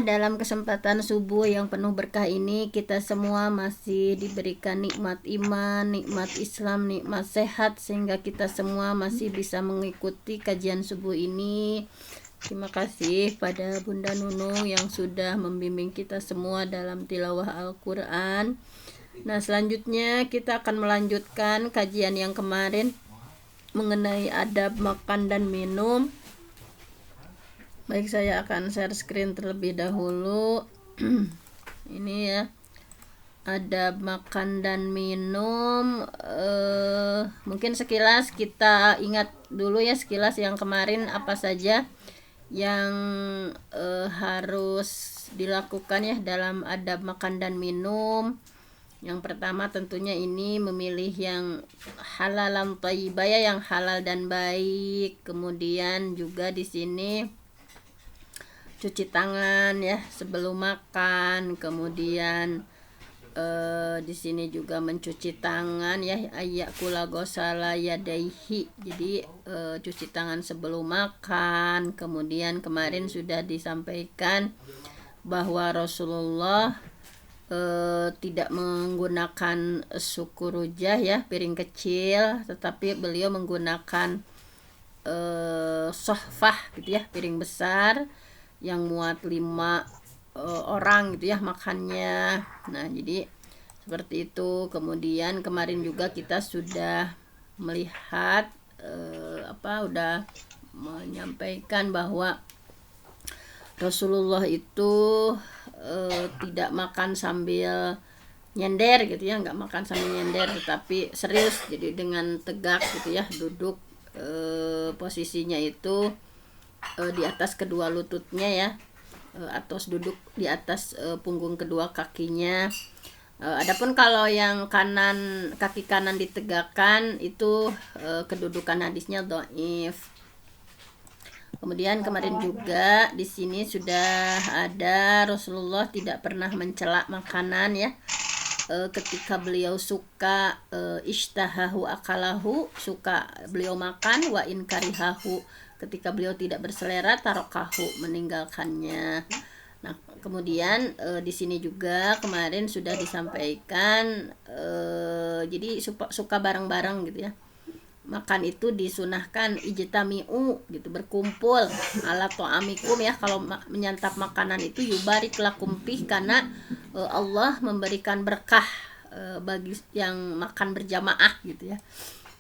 dalam kesempatan subuh yang penuh berkah ini kita semua masih diberikan nikmat iman, nikmat Islam, nikmat sehat sehingga kita semua masih bisa mengikuti kajian subuh ini. Terima kasih pada Bunda Nunu yang sudah membimbing kita semua dalam tilawah Al-Quran. Nah, selanjutnya kita akan melanjutkan kajian yang kemarin mengenai adab makan dan minum. Baik, saya akan share screen terlebih dahulu. Ini ya, adab makan dan minum. Mungkin sekilas kita ingat dulu ya, sekilas yang kemarin apa saja yang harus dilakukan ya dalam adab makan dan minum. Yang pertama tentunya ini memilih yang halalan thayyibah ya, yang halal dan baik. Kemudian juga di sini cuci tangan ya sebelum makan. Kemudian di sini juga mencuci tangan ya, ayyakula ghasala yadaihi. Jadi cuci tangan sebelum makan. Kemudian kemarin sudah disampaikan bahwa Rasulullah tidak menggunakan sukurujah ya, piring kecil, tetapi beliau menggunakan sohfah gitu ya, piring besar yang muat 5 orang gitu ya makannya. Nah, jadi seperti itu. Kemudian kemarin juga kita sudah melihat udah menyampaikan bahwa Rasulullah itu tidak makan sambil nyender gitu ya, nggak makan sambil nyender, tetapi serius, jadi dengan tegak gitu ya, duduk posisinya itu di atas kedua lututnya ya, atau duduk di atas punggung kedua kakinya. Adapun kalau yang kanan, kaki kanan ditegakkan itu kedudukan hadisnya dhaif. Kemudian kemarin juga di sini sudah ada Rasulullah tidak pernah mencela makanan ya. Ketika beliau suka ishtahahu akalahu, suka beliau makan, wa in karihahu, ketika beliau tidak berselera tarokahu, meninggalkannya. Nah, kemudian di sini juga kemarin sudah disampaikan jadi suka bareng-bareng gitu ya. Makan itu disunahkan ijtami'u gitu, berkumpul ala ta'amikum ya. Kalau menyantap makanan itu yubarik lakum fih, karena Allah memberikan berkah bagi yang makan berjamaah gitu ya.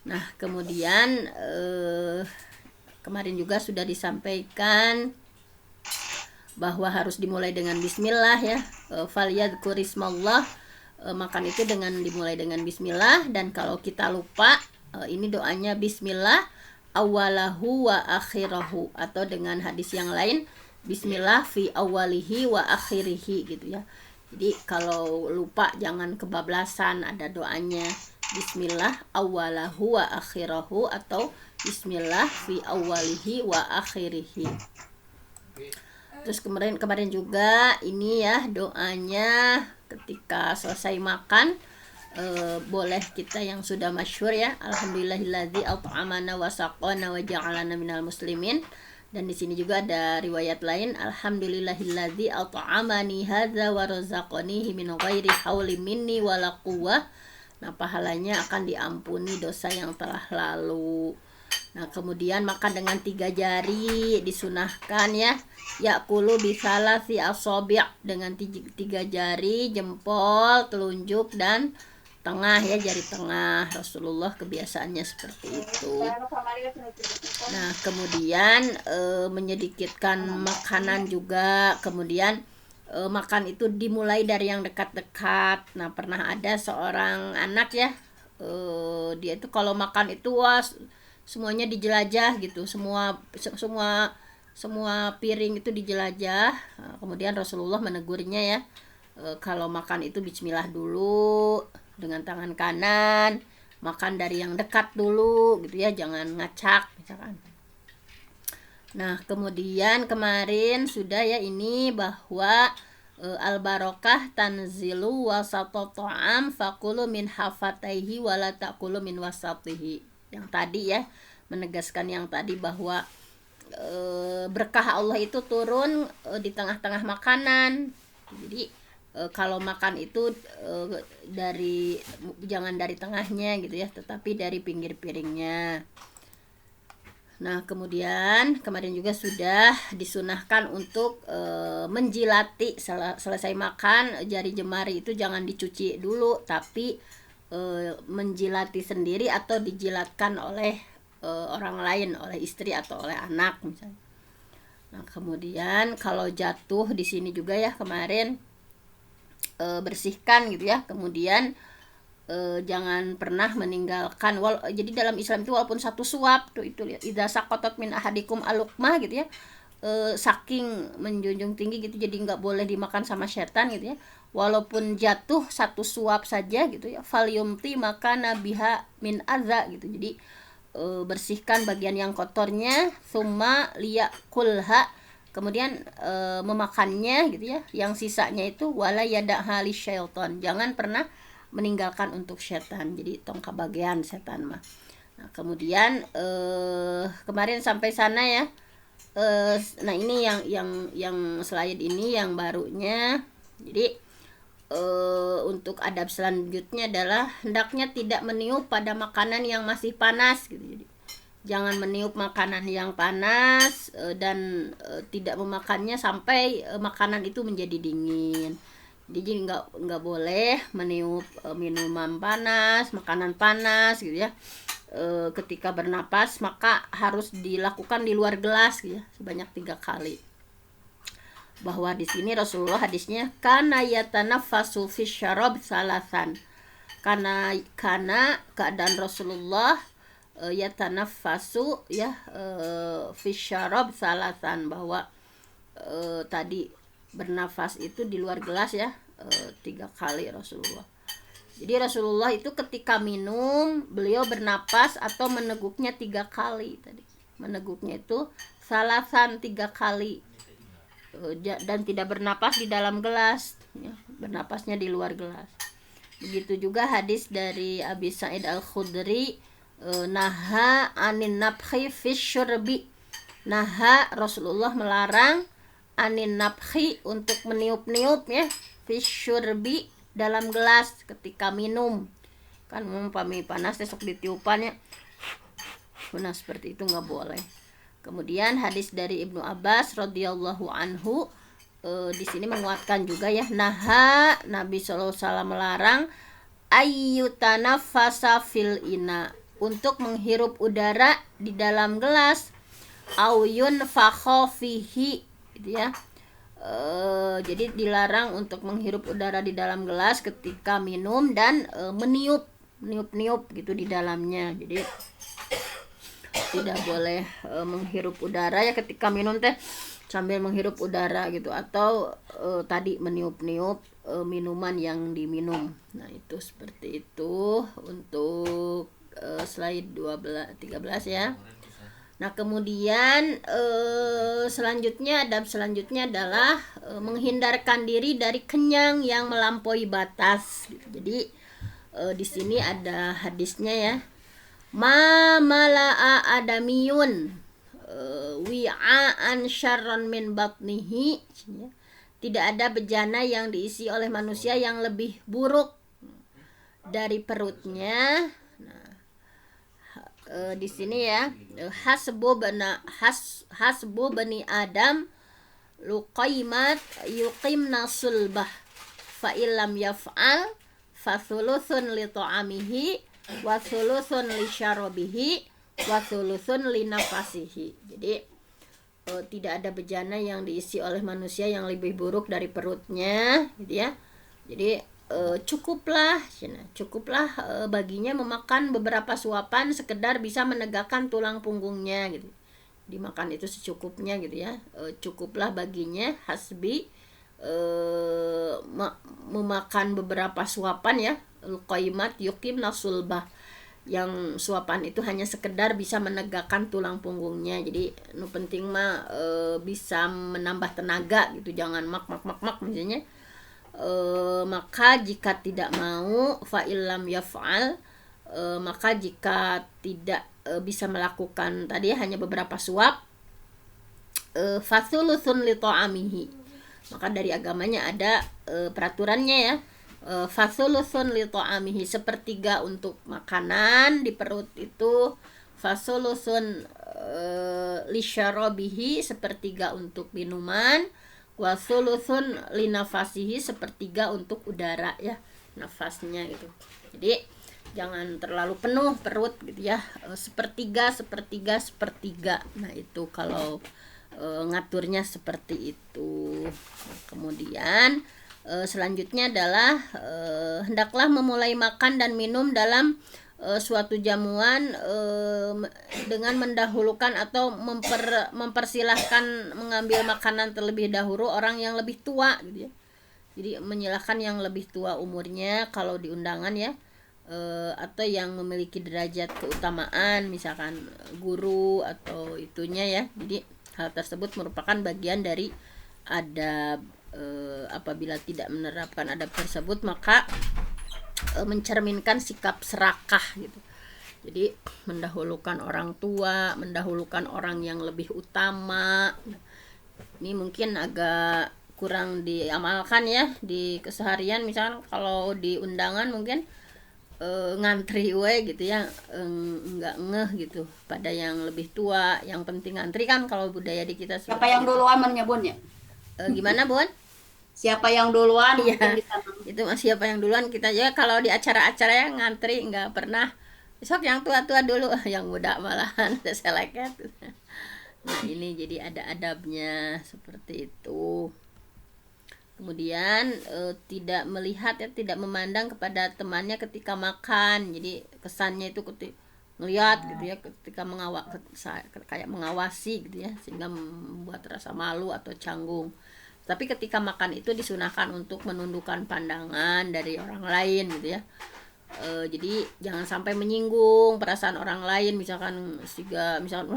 Nah, kemudian kemarin juga sudah disampaikan bahwa harus dimulai dengan bismillah ya. Falyadhkurismallah, makan itu dimulai dengan bismillah. Dan kalau kita lupa, ini doanya bismillah awalahu wa akhirahu, atau dengan hadis yang lain bismillah fi awalihi wa akhirihi gitu ya. Jadi kalau lupa jangan kebablasan, ada doanya bismillah awalahu wa akhirahu atau bismillah fi awalihi wa akhirihi. Terus kemarin juga ini ya doanya ketika selesai makan. Boleh kita yang sudah masyhur ya, alhamdulillahilladzi at'amana wa saqana wa ja'alana minal muslimin. Dan di sini juga ada riwayat lain, alhamdulillahilladzi at'amani hadza wa razaqanihi min ghairi hauli minni wala quwwah. Nah, pahalanya akan diampuni dosa yang telah lalu. Nah, kemudian makan dengan 3 jari disunahkan ya. Ya'kulu bisalasi asabi', dengan 3 jari, jempol, telunjuk dan tengah ya, jari tengah. Rasulullah kebiasaannya seperti itu. Nah, kemudian menyedikitkan makanan juga. Kemudian makan itu dimulai dari yang dekat-dekat. Nah, pernah ada seorang anak ya, dia itu kalau makan itu semuanya dijelajah gitu, semua piring itu dijelajah. Kemudian Rasulullah menegurnya ya, kalau makan itu bismillah dulu dengan tangan kanan, makan dari yang dekat dulu gitu ya, jangan ngacak misalkan. Nah, kemudian kemarin sudah ya ini bahwa al-barokah tanzilu wasata ta'am fakulu min hafataihi wala ta'kulu min wasatihi. Yang tadi ya, menegaskan yang tadi bahwa berkah Allah itu turun di tengah-tengah makanan. Jadi kalau makan itu jangan dari tengahnya gitu ya, tetapi dari pinggir piringnya. Nah, kemudian kemarin juga sudah disunahkan untuk menjilati selesai makan, jari jemari itu jangan dicuci dulu, tapi menjilati sendiri atau dijilatkan oleh orang lain, oleh istri atau oleh anak misalnya. Nah, kemudian kalau jatuh di sini juga ya kemarin bersihkan gitu ya. Kemudian jangan pernah meninggalkan jadi dalam Islam itu walaupun satu suap tuh itu lihat idza saqatat min ahadikum alukmah gitu ya, saking menjunjung tinggi gitu, jadi nggak boleh dimakan sama setan gitu ya, walaupun jatuh satu suap saja gitu ya, falyumti maka nabiha min adza gitu. Jadi bersihkan bagian yang kotornya, summa liyakulha, kemudian memakannya gitu ya, yang sisanya itu wala yadaha lisyaiton, jangan pernah meninggalkan untuk setan, jadi tong kabagian setan mah. Nah, kemudian kemarin sampai sana ya. Nah, ini yang slide ini yang barunya. Jadi untuk adab selanjutnya adalah hendaknya tidak meniup pada makanan yang masih panas gitu. Jadi jangan meniup makanan yang panas dan tidak memakannya sampai makanan itu menjadi dingin. Jadi nggak boleh meniup minuman panas, makanan panas gitu ya. Ketika bernapas maka harus dilakukan di luar gelas gitu ya, sebanyak 3 kali. Bahwa di sini Rasulullah hadisnya kana yatanaffasu fi syarab salasan. Karena keadaan Rasulullah yatanaffasu ya fi syarab salasan, bahwa tadi bernafas itu di luar gelas ya 3 kali Rasulullah. Jadi Rasulullah itu ketika minum beliau bernapas atau meneguknya 3 kali tadi. Meneguknya itu salasan 3 kali. Dan tidak bernapas di dalam gelas ya, bernapasnya di luar gelas. Begitu juga hadis dari Abi Sa'id Al-Khudri, naha anin nabkhi fish syurbi. Naha, Rasulullah melarang anin nabkhi, untuk meniup-niup ya, fish syurbi, dalam gelas ketika minum. Kan umpami panas besok ditiupannya. Nah, seperti itu nggak boleh. Kemudian hadis dari Ibnu Abbas radhiyallahu anhu di sini menguatkan juga ya, naha, Nabi sallallahu alaihi wasallam melarang ayyutanaffasa fil ina, untuk menghirup udara di dalam gelas, auyun fakho fihi gitu ya. Jadi dilarang untuk menghirup udara di dalam gelas ketika minum dan meniup gitu di dalamnya. Jadi tidak boleh menghirup udara ya ketika minum teh, sambil menghirup udara gitu, atau tadi meniup-niup minuman yang diminum. Nah, itu seperti itu untuk slide 13 ya. Nah, kemudian adab selanjutnya adalah menghindarkan diri dari kenyang yang melampaui batas gitu. Jadi di sini ada hadisnya ya. Ma mala'a adamiyun wi'aan syarran min batnihi. Tidak ada bejana yang diisi oleh manusia yang lebih buruk dari perutnya. Nah, di sini ya, hasbu bani Adam luqaimat yuqimna sulbah fa illam yaf'al fa thuluthun li ta'amihi wa thuluthun li syarabihi wa thuluthun li nafasihi. Jadi tidak ada bejana yang diisi oleh manusia yang lebih buruk dari perutnya gitu ya. Jadi cukuplah baginya memakan beberapa suapan sekedar bisa menegakkan tulang punggungnya gitu. Dimakan itu secukupnya gitu ya. Cukuplah baginya hasbi memakan beberapa suapan ya, qaimat yukim nasulbah, yang suapan itu hanya sekedar bisa menegakkan tulang punggungnya. Jadi nu penting mah bisa menambah tenaga gitu, jangan mak misalnya. Maka jika tidak mau fa'ilam yaf'al, maka jika tidak bisa melakukan tadi hanya beberapa suap, fasulusun li ta'amihi. Maka dari agamanya ada peraturannya ya. Fasulusun li ta'amihi, sepertiga untuk makanan di perut itu, fasulusun li syarabihi, sepertiga untuk minuman, wasulusun li nafasihi, sepertiga untuk udara ya, nafasnya gitu. Jadi jangan terlalu penuh perut gitu ya, sepertiga sepertiga sepertiga. Nah itu kalau ngaturnya seperti itu. Kemudian selanjutnya adalah hendaklah memulai makan dan minum dalam suatu jamuan dengan mendahulukan atau mempersilahkan mengambil makanan terlebih dahulu orang yang lebih tua gitu ya. Jadi menyilahkan yang lebih tua umurnya kalau di undangan ya, atau yang memiliki derajat keutamaan, misalkan guru atau itunya ya. Jadi hal tersebut merupakan bagian dari adab. Apabila tidak menerapkan adab tersebut maka mencerminkan sikap serakah gitu. Jadi mendahulukan orang tua, mendahulukan orang yang lebih utama. Ini mungkin agak kurang diamalkan ya di keseharian. Misalkan kalau di undangan mungkin ngantri gitu ya, nggak ngeh gitu pada yang lebih tua. Yang penting ngantri kan kalau budaya di kita. Siapa yang duluan Bun ya? Gimana Bun? Siapa yang duluan? Iya, itu siapa yang duluan kita aja. Kalau di acara-acara yang ngantri nggak pernah, besok yang tua-tua dulu, yang muda malahan seleket. Nah ini jadi ada adabnya seperti itu. Kemudian tidak melihat ya, tidak memandang kepada temannya ketika makan. Jadi kesannya itu melihat gitu ya, ketika kayak mengawasi gitu ya, sehingga membuat rasa malu atau canggung. Tapi ketika makan itu disunahkan untuk menundukkan pandangan dari orang lain gitu ya. Jadi jangan sampai menyinggung perasaan orang lain, misalkan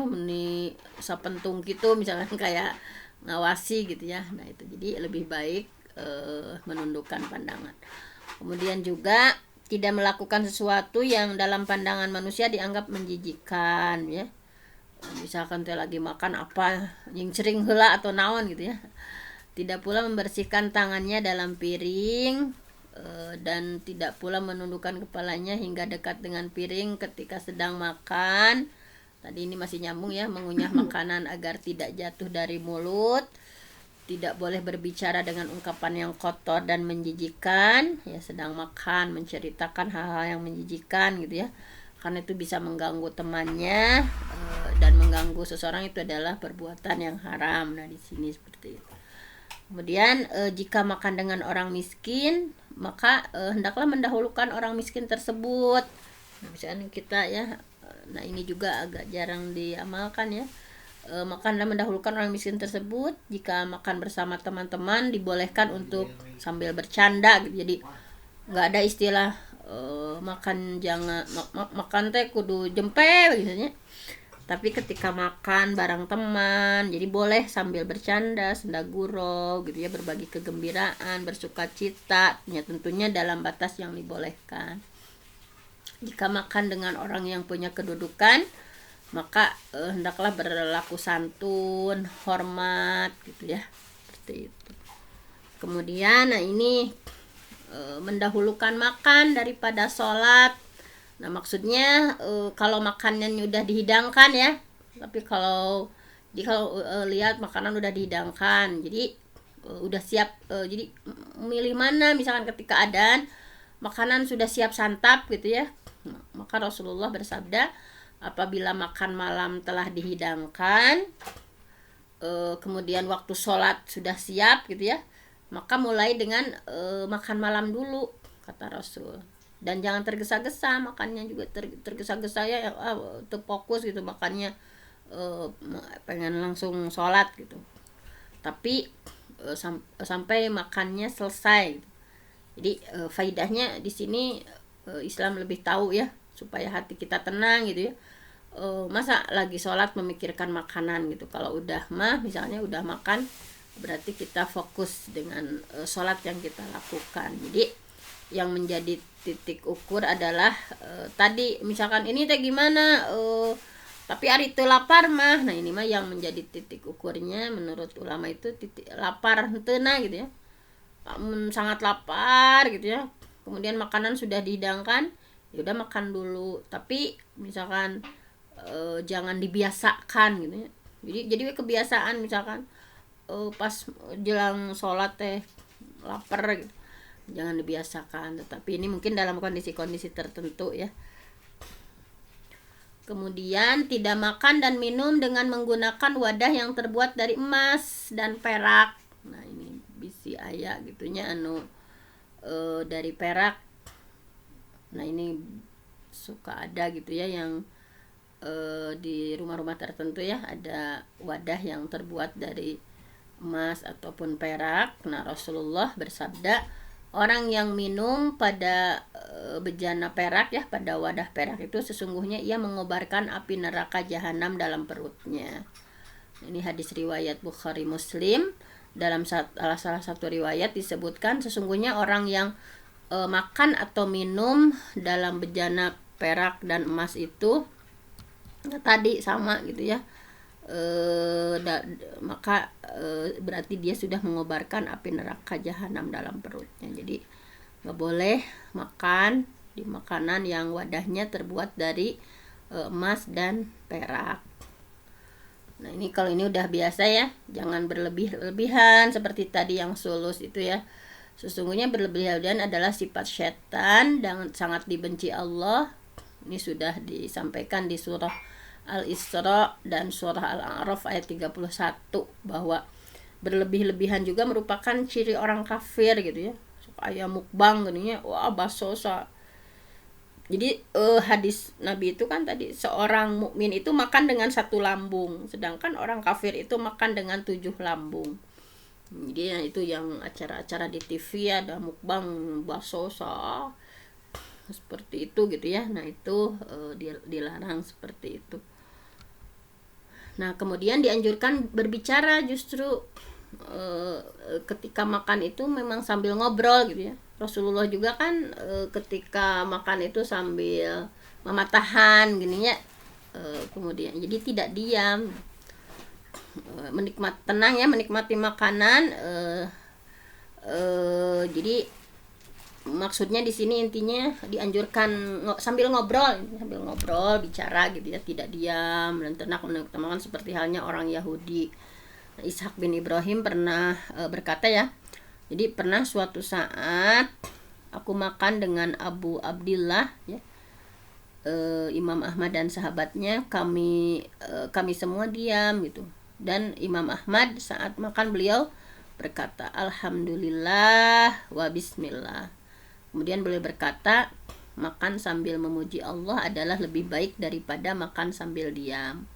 meni sapentung gitu, misalkan kayak ngawasi gitu ya. Nah itu jadi lebih baik menundukkan pandangan. Kemudian juga tidak melakukan sesuatu yang dalam pandangan manusia dianggap menjijikkan ya. Misalkan teh lagi makan apa nyingcering heula atau naon gitu ya. Tidak pula membersihkan tangannya dalam piring, dan tidak pula menundukkan kepalanya hingga dekat dengan piring ketika sedang makan. Tadi ini masih nyambung ya, mengunyah makanan agar tidak jatuh dari mulut. Tidak boleh berbicara dengan ungkapan yang kotor dan menjijikkan ya, sedang makan menceritakan hal-hal yang menjijikkan gitu ya, karena itu bisa mengganggu temannya, dan mengganggu seseorang itu adalah perbuatan yang haram. Nah di sini seperti itu. Kemudian jika makan dengan orang miskin, maka hendaklah mendahulukan orang miskin tersebut. Nah, misalnya kita ya, nah ini juga agak jarang diamalkan ya. Makanlah mendahulukan orang miskin tersebut. Jika makan bersama teman-teman dibolehkan untuk sambil bercanda gitu. Jadi nggak ada istilah makan jangan makan teh kudu jempe gitu ya. Tapi ketika makan bareng teman, jadi boleh sambil bercanda, senda gurau gitu ya, berbagi kegembiraan, bersuka cita, ya tentunya dalam batas yang dibolehkan. Jika makan dengan orang yang punya kedudukan, maka hendaklah berlaku santun, hormat gitu ya, seperti itu. Kemudian nah ini mendahulukan makan daripada sholat. Nah maksudnya kalau makanannya udah dihidangkan ya, tapi kalau lihat makanan udah dihidangkan, jadi udah siap, jadi milih mana, misalkan ketika adzan makanan sudah siap santap gitu ya, maka Rasulullah bersabda, apabila makan malam telah dihidangkan, kemudian waktu sholat sudah siap gitu ya, maka mulai dengan makan malam dulu kata Rasul. Dan jangan tergesa-gesa makannya, juga tergesa-gesa ya, terfokus gitu makannya, pengen langsung sholat gitu, tapi sampai makannya selesai. Jadi faidahnya di sini Islam lebih tahu ya, supaya hati kita tenang gitu ya. Masa lagi sholat memikirkan makanan gitu. Kalau udah misalnya udah makan, berarti kita fokus dengan sholat yang kita lakukan. Jadi yang menjadi titik ukur adalah tadi misalkan ini teh gimana, Tapi ari teu lapar mah, nah ini mah yang menjadi titik ukurnya menurut ulama itu titik lapar henteu gitu ya. Sangat lapar gitu ya, kemudian makanan sudah dihidangkan, ya udah makan dulu. Tapi misalkan jangan dibiasakan gitu ya. Jadi kebiasaan misalkan pas jelang sholat teh lapar gitu. Jangan dibiasakan, tetapi ini mungkin dalam kondisi-kondisi tertentu ya. Kemudian tidak makan dan minum dengan menggunakan wadah yang terbuat dari emas dan perak. Nah ini bisi aya gitunya anu dari perak. Nah ini suka ada gitu ya yang di rumah-rumah tertentu ya ada wadah yang terbuat dari emas ataupun perak. Nah Rasulullah bersabda, orang yang minum pada bejana perak ya, pada wadah perak itu sesungguhnya ia mengobarkan api neraka jahanam dalam perutnya. Ini hadis riwayat Bukhari Muslim. Dalam salah satu riwayat disebutkan sesungguhnya orang yang makan atau minum dalam bejana perak dan emas itu tadi sama gitu ya. Maka berarti dia sudah mengobarkan api neraka jahanam dalam perutnya. Jadi nggak boleh makan di makanan yang wadahnya terbuat dari emas dan perak. Nah ini kalau ini udah biasa ya, jangan berlebihan seperti tadi yang sulus itu ya. Sesungguhnya berlebihan adalah sifat setan dan sangat dibenci Allah. Ini sudah disampaikan di surah Al-Isra dan surah Al-A'raf ayat 31 bahwa berlebih-lebihan juga merupakan ciri orang kafir gitu ya. Kayak mukbang gini ya, wah basosa. Jadi hadis Nabi itu kan tadi seorang mukmin itu makan dengan satu lambung, sedangkan orang kafir itu makan dengan 7 lambung. Jadi ya, itu yang acara-acara di TV ada mukbang basosa seperti itu gitu ya. Nah itu dilarang seperti itu. Nah kemudian dianjurkan berbicara justru ketika makan itu memang sambil ngobrol gitu ya. Rasulullah juga kan ketika makan itu sambil mematahan gini ya, kemudian jadi tidak diam, menikmati makanan. Jadi maksudnya di sini intinya dianjurkan sambil ngobrol bicara gitu ya, tidak diam dan tenang menikmati seperti halnya orang Yahudi. Ishak bin Ibrahim pernah berkata ya, jadi pernah suatu saat aku makan dengan Abu Abdillah ya, Imam Ahmad dan sahabatnya, kami semua diam gitu. Dan Imam Ahmad saat makan beliau berkata alhamdulillah wa bismillah. Kemudian beliau berkata makan sambil memuji Allah adalah lebih baik daripada makan sambil diam.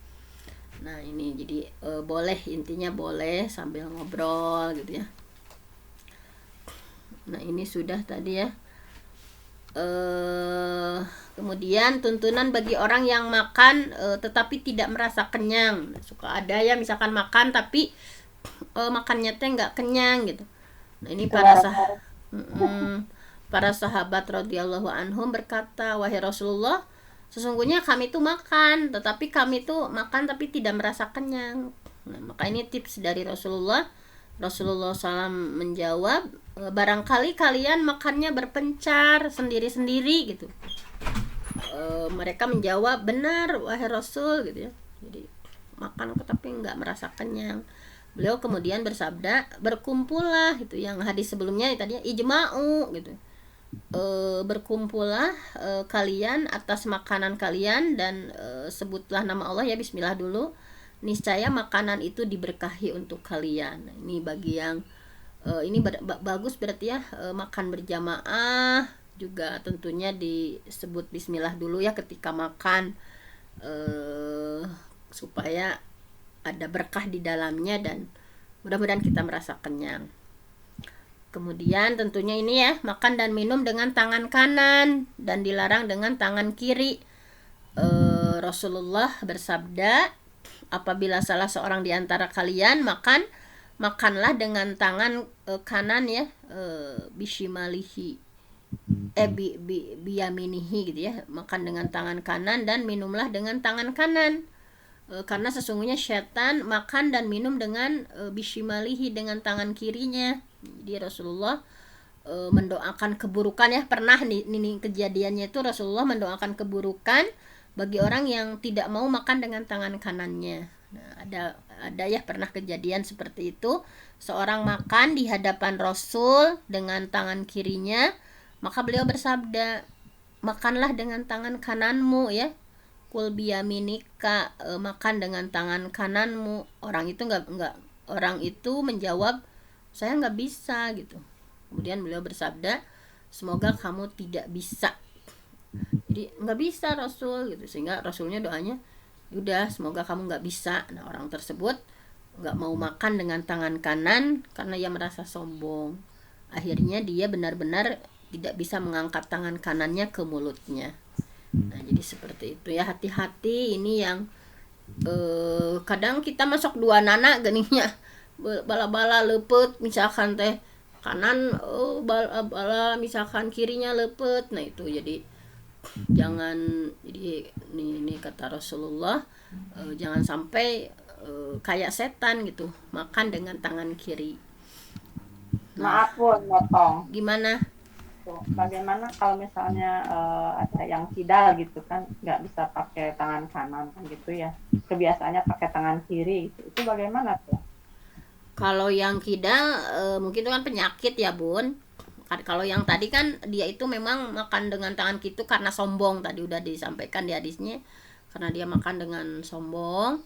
Nah ini jadi boleh, intinya boleh sambil ngobrol gitu ya. Nah ini sudah tadi ya. Kemudian tuntunan bagi orang yang makan tetapi tidak merasa kenyang. Suka ada ya misalkan makan tapi makannya teh nggak kenyang gitu. Nah ini para sahabat radhiyallahu anhum berkata, wahai Rasulullah, sesungguhnya kami itu makan tetapi tidak merasa kenyang. Nah maka ini tips dari Rasulullah SAW menjawab, barangkali kalian makannya berpencar sendiri-sendiri gitu. Mereka menjawab, benar wahai Rasul gitu ya. Jadi makan tapi nggak merasa kenyang. Beliau kemudian bersabda, berkumpullah itu yang hadis sebelumnya tadi ijma'u gitu. Berkumpullah kalian atas makanan kalian dan sebutlah nama Allah ya, bismillah dulu. Niscaya makanan itu diberkahi untuk kalian. Nah, ini bagi yang ini bagus berarti ya, makan berjamaah juga tentunya disebut bismillah dulu ya ketika makan, supaya ada berkah di dalamnya dan mudah-mudahan kita merasa kenyang. Kemudian tentunya ini ya, makan dan minum dengan tangan kanan dan dilarang dengan tangan kiri. Rasulullah bersabda, apabila salah seorang di antara kalian makanlah dengan tangan kanan ya, bishimalihi biyaminihi gitu ya, makan dengan tangan kanan dan minumlah dengan tangan kanan. karena sesungguhnya setan makan dan minum dengan bishimalihi, dengan tangan kirinya. Jadi Rasulullah mendoakan keburukan ya, pernah nih kejadiannya itu Rasulullah mendoakan keburukan bagi orang yang tidak mau makan dengan tangan kanannya. Nah, ada ya pernah kejadian seperti itu, seorang makan di hadapan Rasul dengan tangan kirinya, maka beliau bersabda, makanlah dengan tangan kananmu ya, kul biyaminika, makan dengan tangan kananmu. Orang itu nggak orang itu menjawab, saya nggak bisa gitu. Kemudian beliau bersabda, semoga kamu tidak bisa. Jadi nggak bisa Rasul gitu, sehingga Rasulnya doanya, udah semoga kamu nggak bisa. Nah, orang tersebut nggak mau makan dengan tangan kanan karena ia merasa sombong. Akhirnya dia benar-benar tidak bisa mengangkat tangan kanannya ke mulutnya. Nah, jadi seperti itu ya, hati-hati. Ini yang kadang kita masuk dua nana geningnya, bala-bala lepet misalkan teh kanan, bala misalkan kirinya lepet. Nah itu jadi jangan, jadi ini kata Rasulullah, jangan sampai kayak setan gitu, makan dengan tangan kiri. Maaf Bun, motong. Gimana? Bagaimana kalau misalnya ada yang kidal gitu kan, nggak bisa pakai tangan kanan kan gitu ya, kebiasaannya pakai tangan kiri gitu. Itu bagaimana tuh? Kalau yang kidal mungkin itu kan penyakit ya Bun. Kalau yang tadi kan dia itu memang makan dengan tangan gitu karena sombong, tadi udah disampaikan di hadisnya, karena dia makan dengan sombong.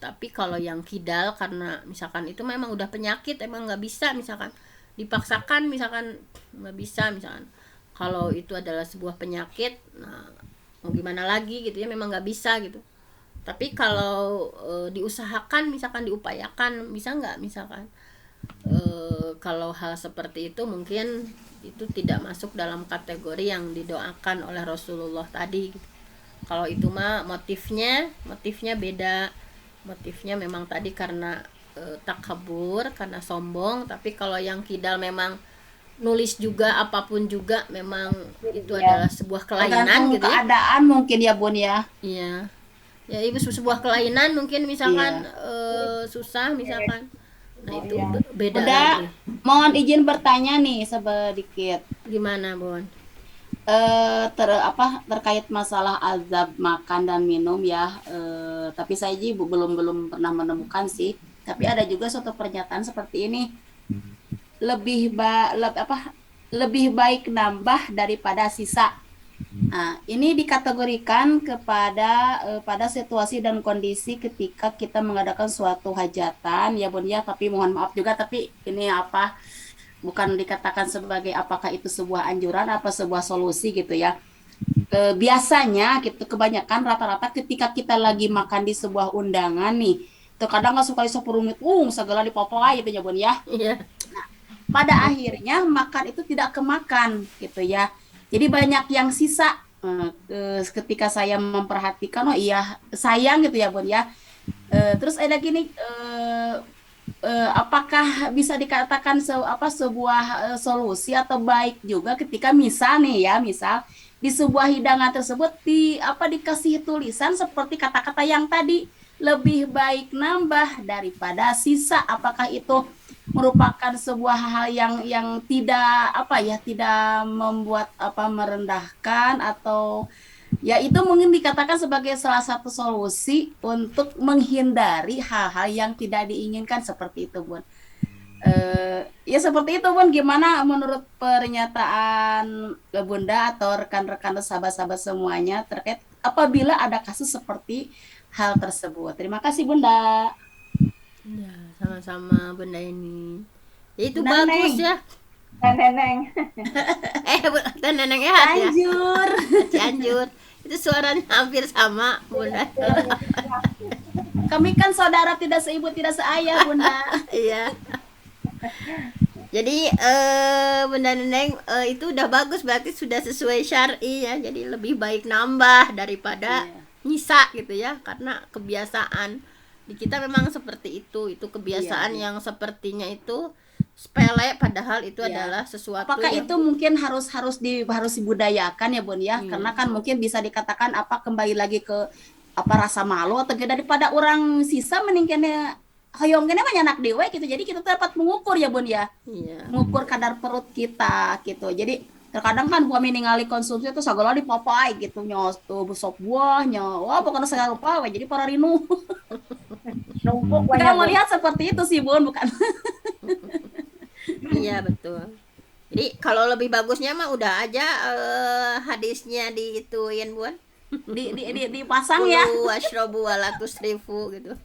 Tapi kalau yang kidal karena misalkan itu memang udah penyakit, emang nggak bisa, misalkan dipaksakan, misalkan nggak bisa, misalkan kalau itu adalah sebuah penyakit, nah mau gimana lagi gitu ya, memang nggak bisa gitu. Tapi kalau diusahakan, misalkan diupayakan, bisa nggak, misalkan kalau hal seperti itu mungkin itu tidak masuk dalam kategori yang didoakan oleh Rasulullah tadi. Kalau itu mah motifnya beda, motifnya memang tadi karena takabur, karena sombong. Tapi kalau yang kidal memang nulis juga apapun juga, memang itu adalah sebuah kelainan gitu ya, keadaan mungkin ya Bun ya. iya ya, ibu sebuah kelainan mungkin, misalkan susah misalkan. Nah itu beda Bunda, lagi. mohon izin bertanya nih sedikit. Gimana Bon? Terkait masalah azab makan dan minum ya. Tapi saya belum pernah menemukan sih. Tapi ada juga suatu pernyataan seperti ini. Lebih baik nambah daripada sisa. Nah, ini dikategorikan pada situasi dan kondisi ketika kita mengadakan suatu hajatan ya Bun ya, tapi mohon maaf juga, tapi ini bukan dikatakan sebagai apakah itu sebuah anjuran apa sebuah solusi gitu ya. Biasanya gitu, kebanyakan rata-rata ketika kita lagi makan di sebuah undangan nih, terkadang nggak suka sepurumit segala dipopoai gitu ya Bun ya. Iya. Nah, pada akhirnya makan itu tidak kemakan gitu ya. Jadi banyak yang sisa. Ketika saya memperhatikan, oh iya sayang gitu ya Bun ya. Terus ada gini, apakah bisa dikatakan sebuah solusi atau baik juga ketika misal di sebuah hidangan tersebut dikasih tulisan seperti kata-kata yang tadi, lebih baik nambah daripada sisa. Apakah itu merupakan sebuah hal yang tidak membuat merendahkan, atau ya itu mungkin dikatakan sebagai salah satu solusi untuk menghindari hal-hal yang tidak diinginkan seperti itu Bun. Ya seperti itu Bun, gimana menurut pernyataan Bunda atau rekan-rekan sahabat-sahabat semuanya terkait apabila ada kasus seperti hal tersebut. Terima kasih Bunda. Ya, sama-sama Bunda ini. Ya, itu Bunda bagus Neng. ya. Neneng. Dan Neneng Ehat ya. Cianjur. Cianjur. Itu suaranya hampir sama Bunda. Kami kan saudara tidak seibu tidak seayah Bunda. Iya. Jadi Bunda Neneng itu udah bagus, berarti sudah sesuai syar'i ya. Jadi lebih baik nambah daripada nyisa gitu ya, karena kebiasaan di kita memang seperti itu kebiasaan yang sepertinya itu sepele, padahal itu adalah sesuatu. Apakah itu mungkin harus dibudayakan ya Bun ya? Karena kan mungkin bisa dikatakan kembali lagi ke apa rasa malu atau gitu daripada orang sisa mending kene hoyong kene mah nyanak dewe gitu. Jadi kita tuh dapat mengukur ya Bun ya. Iya. Mengukur kadar perut kita gitu. Jadi terkadang kan buah ningali konsumsi itu segala dipapai gitu nyos tuh sop buahnya. Wah, pokoknya segala rupa we. Jadi para rinu. Numpuk Kita banyak, Bun. melihat seperti itu sih Bun, bukan? Iya betul. Jadi kalau lebih bagusnya mah udah aja hadisnya diituin Bun. Dipasang ya. Kulu washrobu wala tusrifu gitu.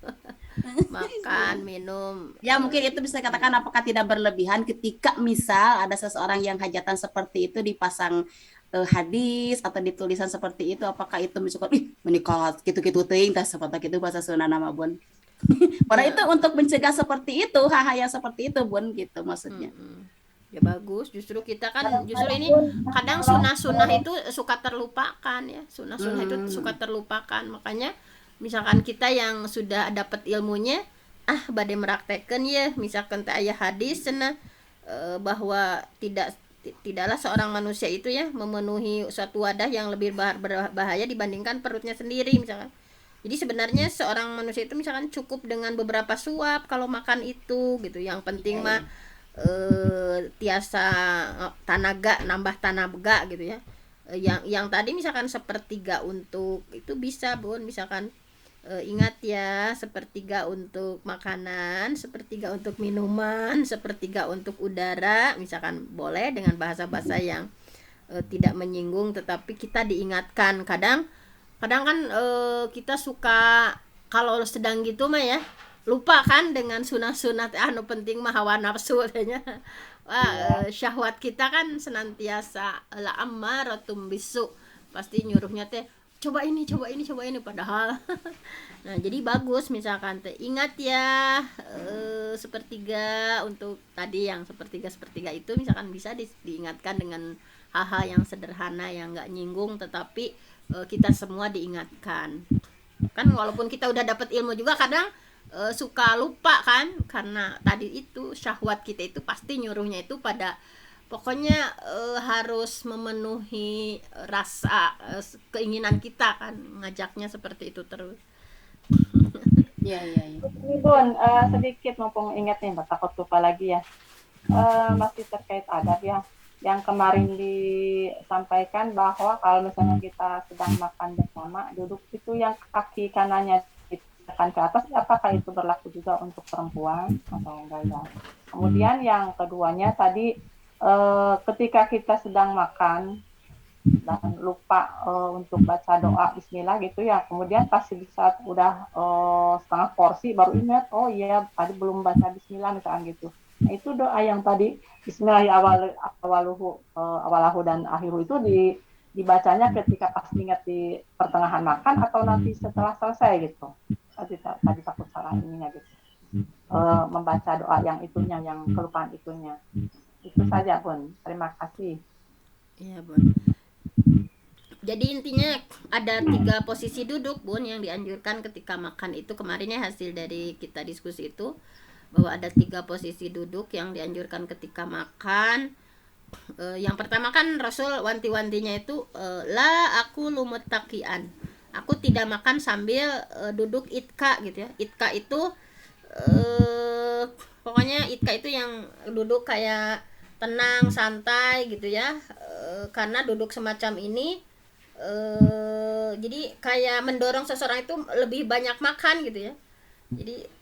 Makan, minum. Ya mungkin itu bisa dikatakan apakah tidak berlebihan ketika misal ada seseorang yang hajatan seperti itu dipasang hadis atau ditulisan seperti itu, apakah itu misalkan ih menikah gitu-gitu ting tah seperti itu bahasa Sunda nama Bun. Padahal itu Ya, untuk mencegah seperti itu, hal-hal yang seperti itu Bun gitu maksudnya. ya bagus. Justru kita kan justru Kadang-kadang, ini Bun, kadang kalau sunnah-sunnah itu suka terlupakan ya. Sunnah-sunnah itu suka terlupakan. Makanya misalkan kita yang sudah dapat ilmunya bade meraktekeun ya, misalkan teh aya hadis cenah bahwa tidaklah seorang manusia itu ya memenuhi suatu wadah yang lebih berbahaya dibandingkan perutnya sendiri misalkan. Jadi sebenarnya seorang manusia itu misalkan cukup dengan beberapa suap kalau makan itu gitu. Yang penting mah tiasa tanaga, nambah tanaga gitu ya. Yang tadi misalkan sepertiga untuk itu bisa Bun, misalkan ingat ya, sepertiga untuk makanan, sepertiga untuk minuman, sepertiga untuk udara, misalkan boleh dengan bahasa-bahasa yang tidak menyinggung, tetapi kita diingatkan. Kadang kan kita suka kalau sedang gitu mah ya lupa kan dengan sunah-sunah anu penting mah hawa nafsu katanya. Wah, syahwat kita kan senantiasa la ammaratum bisu, pasti nyuruhnya teh coba ini padahal nah jadi bagus misalkan teh ingat ya sepertiga untuk tadi yang sepertiga itu misalkan bisa diingatkan dengan hal-hal yang sederhana yang nggak nyinggung, tetapi kita semua diingatkan kan. Walaupun kita udah dapat ilmu juga kadang suka lupa kan, karena tadi itu syahwat kita itu pasti nyuruhnya itu pada pokoknya harus memenuhi rasa keinginan kita kan, ngajaknya seperti itu terus. Iya, iya, iya. ini Bun, sedikit mumpung ingat nih, takut lupa lagi ya. Masih terkait adab ya. Yang kemarin disampaikan bahwa kalau misalnya kita sedang makan bersama, duduk itu yang kaki kanannya ditekan ke atas, apakah itu berlaku juga untuk perempuan atau enggak ya? Kemudian yang keduanya tadi ketika kita sedang makan dan lupa untuk baca doa Bismillah gitu ya, kemudian pasti di saat udah setengah porsi baru ingat, oh iya tadi belum baca Bismillah misalkan gitu. Nah itu doa yang tadi awalahu dan akhiru itu dibacanya ketika pas ingat di pertengahan makan atau nanti setelah selesai gitu. Tadi takut salah ininya gitu. Membaca doa yang itunya, yang kelupaan itunya. Itu saja Bun, terima kasih. Iya Bun. Jadi intinya ada 3 posisi duduk Bun yang dianjurkan ketika makan itu. Kemarinnya hasil dari kita diskusi itu bahwa ada 3 posisi duduk yang dianjurkan ketika makan. Yang pertama kan Rasul wanti-wantinya itu la aku lumutakian, aku tidak makan sambil duduk itka gitu ya. Itka itu pokoknya itka itu yang duduk kayak tenang santai gitu ya. Karena duduk semacam ini jadi kayak mendorong seseorang itu lebih banyak makan gitu ya. Jadi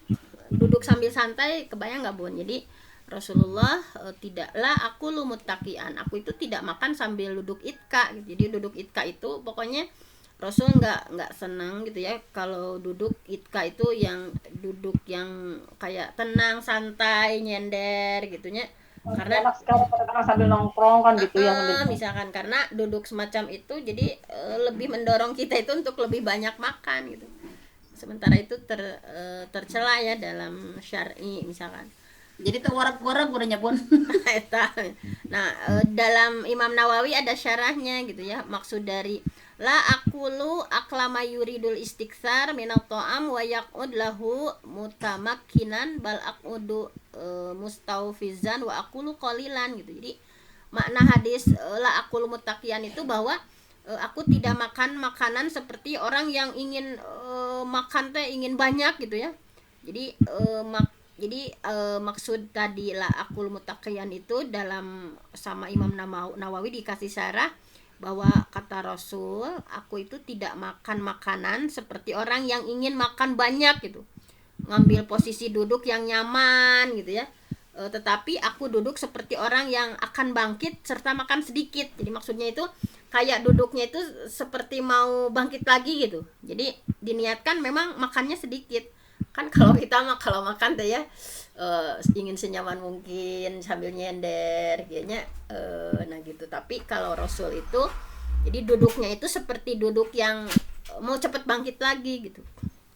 duduk sambil santai, kebayang nggak Bun? Jadi Rasulullah tidaklah aku lumutakian, aku itu tidak makan sambil duduk itka gitu. Jadi duduk itka itu pokoknya Rasul nggak senang gitu ya kalau duduk itka itu yang duduk yang kayak tenang santai nyender gitunya. Karena enak sekali kadang-kadang sambil nongkrong kan gitu ya sambil misalkan karena duduk semacam itu jadi lebih mendorong kita itu untuk lebih banyak makan gitu. Sementara itu tercela ya dalam syar'i misalkan. Jadi terwarak-warak urangnya Bun. Nah, dalam Imam Nawawi ada syarahnya gitu ya. Maksud dari la akulu aklama yuridul istiksar minal ta'am wa yaqud lahu mutamakkinan bal aqudu mustaufizan wa aqulu qalilan gitu. Jadi makna hadis la aqulu mutaqiyan itu bahwa aku tidak makan makanan seperti orang yang ingin makan teh ingin banyak gitu ya. Jadi maksud tadi lah akul mutaqiyan itu dalam sama Imam Nawawi dikasih syarah bahwa kata Rasul, aku itu tidak makan makanan seperti orang yang ingin makan banyak gitu, ngambil posisi duduk yang nyaman gitu ya. Tetapi aku duduk seperti orang yang akan bangkit serta makan sedikit. Jadi maksudnya itu kayak duduknya itu seperti mau bangkit lagi gitu. Jadi diniatkan memang makannya sedikit. Kan kalau kita kalau makan tuh ya ingin senyaman mungkin sambil nyender kayaknya nah gitu. Tapi kalau Rasul itu jadi duduknya itu seperti duduk yang mau cepet bangkit lagi gitu,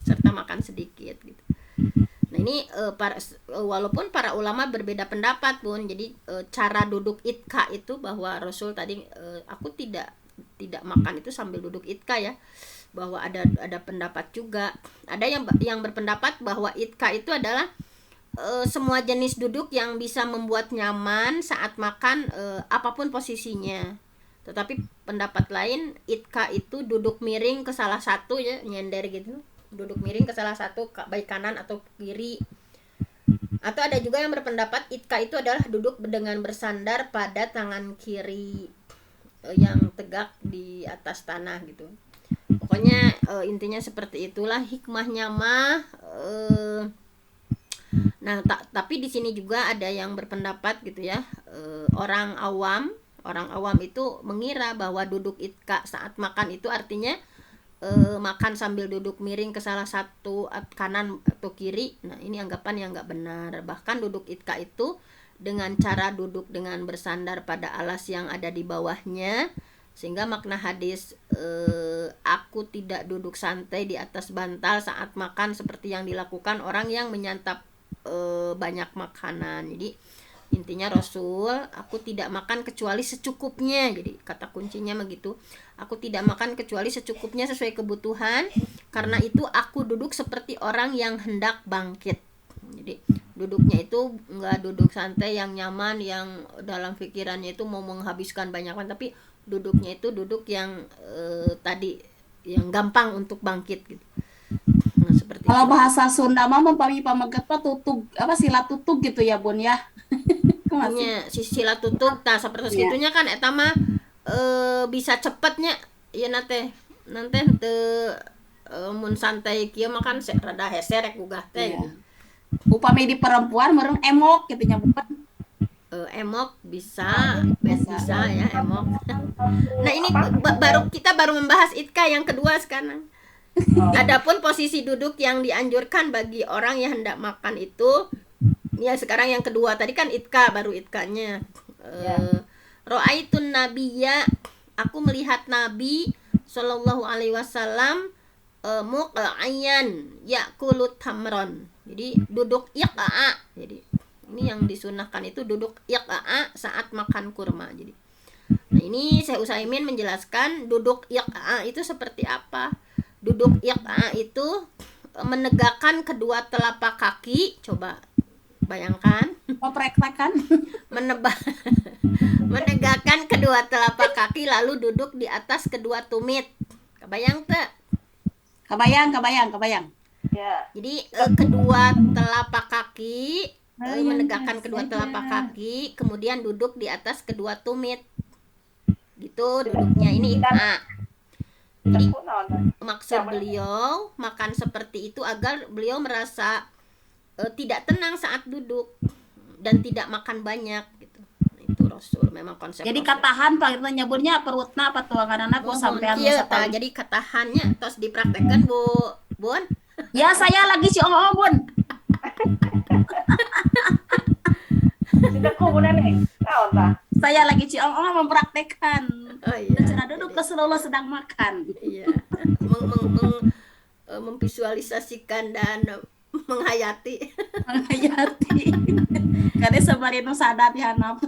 serta makan sedikit gitu. Nah ini walaupun para ulama berbeda pendapat Bun, jadi cara duduk itka itu bahwa Rasul tadi aku tidak makan itu sambil duduk itka ya, bahwa ada pendapat juga, ada yang berpendapat bahwa itka itu adalah semua jenis duduk yang bisa membuat nyaman saat makan apapun posisinya. Tetapi pendapat lain itka itu duduk miring ke salah satu ya, nyender gitu, duduk miring ke salah satu baik kanan atau kiri. Atau ada juga yang berpendapat itka itu adalah duduk dengan bersandar pada tangan kiri yang tegak di atas tanah gitu. Pokoknya intinya seperti itulah hikmahnya mah. Nah tapi di sini juga ada yang berpendapat gitu ya, orang awam itu mengira bahwa duduk itka saat makan itu artinya makan sambil duduk miring ke salah satu kanan atau kiri. Nah ini anggapan yang nggak benar. Bahkan duduk itka itu dengan cara duduk dengan bersandar pada alas yang ada di bawahnya, sehingga makna hadis aku tidak duduk santai di atas bantal saat makan seperti yang dilakukan orang yang menyantap banyak makanan. Jadi intinya Rasul, aku tidak makan kecuali secukupnya. Jadi kata kuncinya begitu, aku tidak makan kecuali secukupnya sesuai kebutuhan, karena itu aku duduk seperti orang yang hendak bangkit. Jadi duduknya itu nggak duduk santai yang nyaman, yang dalam pikirannya itu mau menghabiskan banyak kan, tapi duduknya itu duduk yang tadi yang gampang untuk bangkit gitu. Nah, seperti Kalau itu. bahasa Sunda mah mempami pameget mah tutug apa sila tutug gitu ya Bun ya. Masih. Sila tutup nah seperti Iya. segitunya kan eta mah bisa cepetnya ya nanti mun santai kieu mah kan rada heser rek gugah teh Iya. gitu. Upami di perempuan meureun emok gitu nya bukan. Emok bisa ya emok. Nah ini kita baru membahas itka yang kedua sekarang. Adapun posisi duduk yang dianjurkan bagi orang yang hendak makan itu ya sekarang yang kedua, tadi kan itka baru itkanya. Ra'aitun nabiyya, aku melihat Nabi sallallahu alaihi wasallam muqa'yan ya'kulu tamron. Jadi duduk iqa'a. Jadi ini yang disunahkan itu duduk iqa'a saat makan kurma. Jadi nah ini Syekh Utsaimin menjelaskan duduk iqa'a itu seperti apa. Duduk iqa'a itu menegakkan kedua telapak kaki, coba bayangkan, Oprek-prekan. menegakkan kedua telapak kaki lalu duduk di atas kedua tumit. Kebayang teh? Kebayang. Ya. Jadi kedua telapak kaki menegakkan kedua telapak kaki, kemudian duduk di atas kedua tumit. Gitu duduknya ini iqa'a. Jadi maksud beliau makan seperti itu agar beliau merasa tidak tenang saat duduk dan tidak makan banyak gitu. Nah, itu Rasul memang konsep. Jadi Rasul. katahan Pak kita nyebutnya perutna apa tuanganana ku sampean Kieu satali. jadi katahannya tos dipraktekkan Bu Bun. Ya saya lagi si Ong Bun. Sudah kubunan nih. Naon tah? Saya lagi si Ong mempraktekkan. Oh iya. Cara duduk Rasulullah sedang makan. Iya. Memvisualisasikan dan menghayati. Menghayati. Kade sabari nu sadat hanap.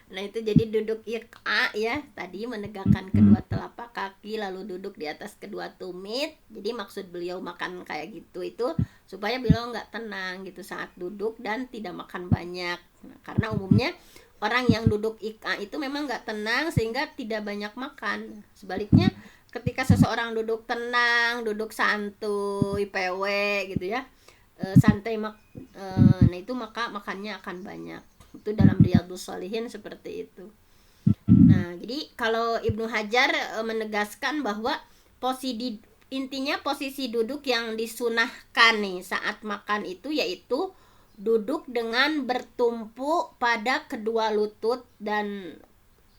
Nah itu jadi duduk iqa ya, tadi menegakkan kedua telapak kaki lalu duduk di atas kedua tumit. Jadi maksud beliau makan kayak gitu itu supaya beliau nggak tenang gitu saat duduk dan tidak makan banyak. Nah, karena umumnya orang yang duduk iqa itu memang nggak tenang sehingga tidak banyak makan. Sebaliknya ketika seseorang duduk tenang, duduk santuy, PW gitu ya, santai nah itu maka makannya akan banyak. Itu dalam Riyadhus Shalihin seperti itu. Nah, jadi kalau Ibnu Hajar menegaskan bahwa intinya posisi duduk yang disunahkan nih saat makan itu yaitu duduk dengan bertumpu pada kedua lutut dan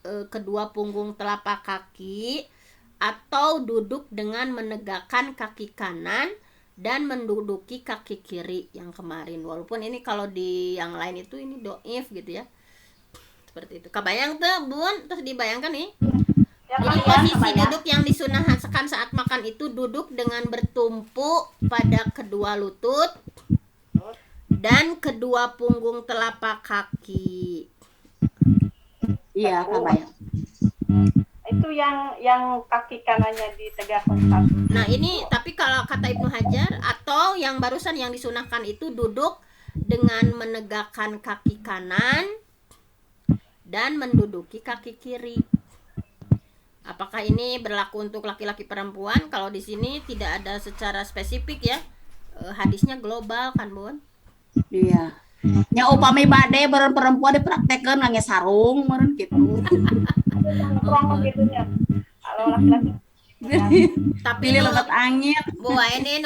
kedua punggung telapak kaki, atau duduk dengan menegakkan kaki kanan dan menduduki kaki kiri yang kemarin. Walaupun ini kalau di yang lain itu ini doif gitu ya. Seperti itu. Kebayang tuh, Bun? Terus dibayangkan nih. Jadi posisi duduk yang disunahkan saat makan itu duduk dengan bertumpu pada kedua lutut dan kedua punggung telapak kaki. Iya, kebayang. Itu yang kaki kanannya ditegakkan. Nah, ini tapi kalau kata Ibnu Hajar atau yang barusan yang disunahkan itu duduk dengan menegakkan kaki kanan dan menduduki kaki kiri. Apakah ini berlaku untuk laki-laki perempuan? Kalau di sini tidak ada secara spesifik ya. Hadisnya global kan, Bun? Iya. Nya upami bade beren perempuan dipraktekkeun ngangge sarung meureun kitu. Kurang gitu ya. Kalau laki-laki Tapi pilih lebat angin. Bu ini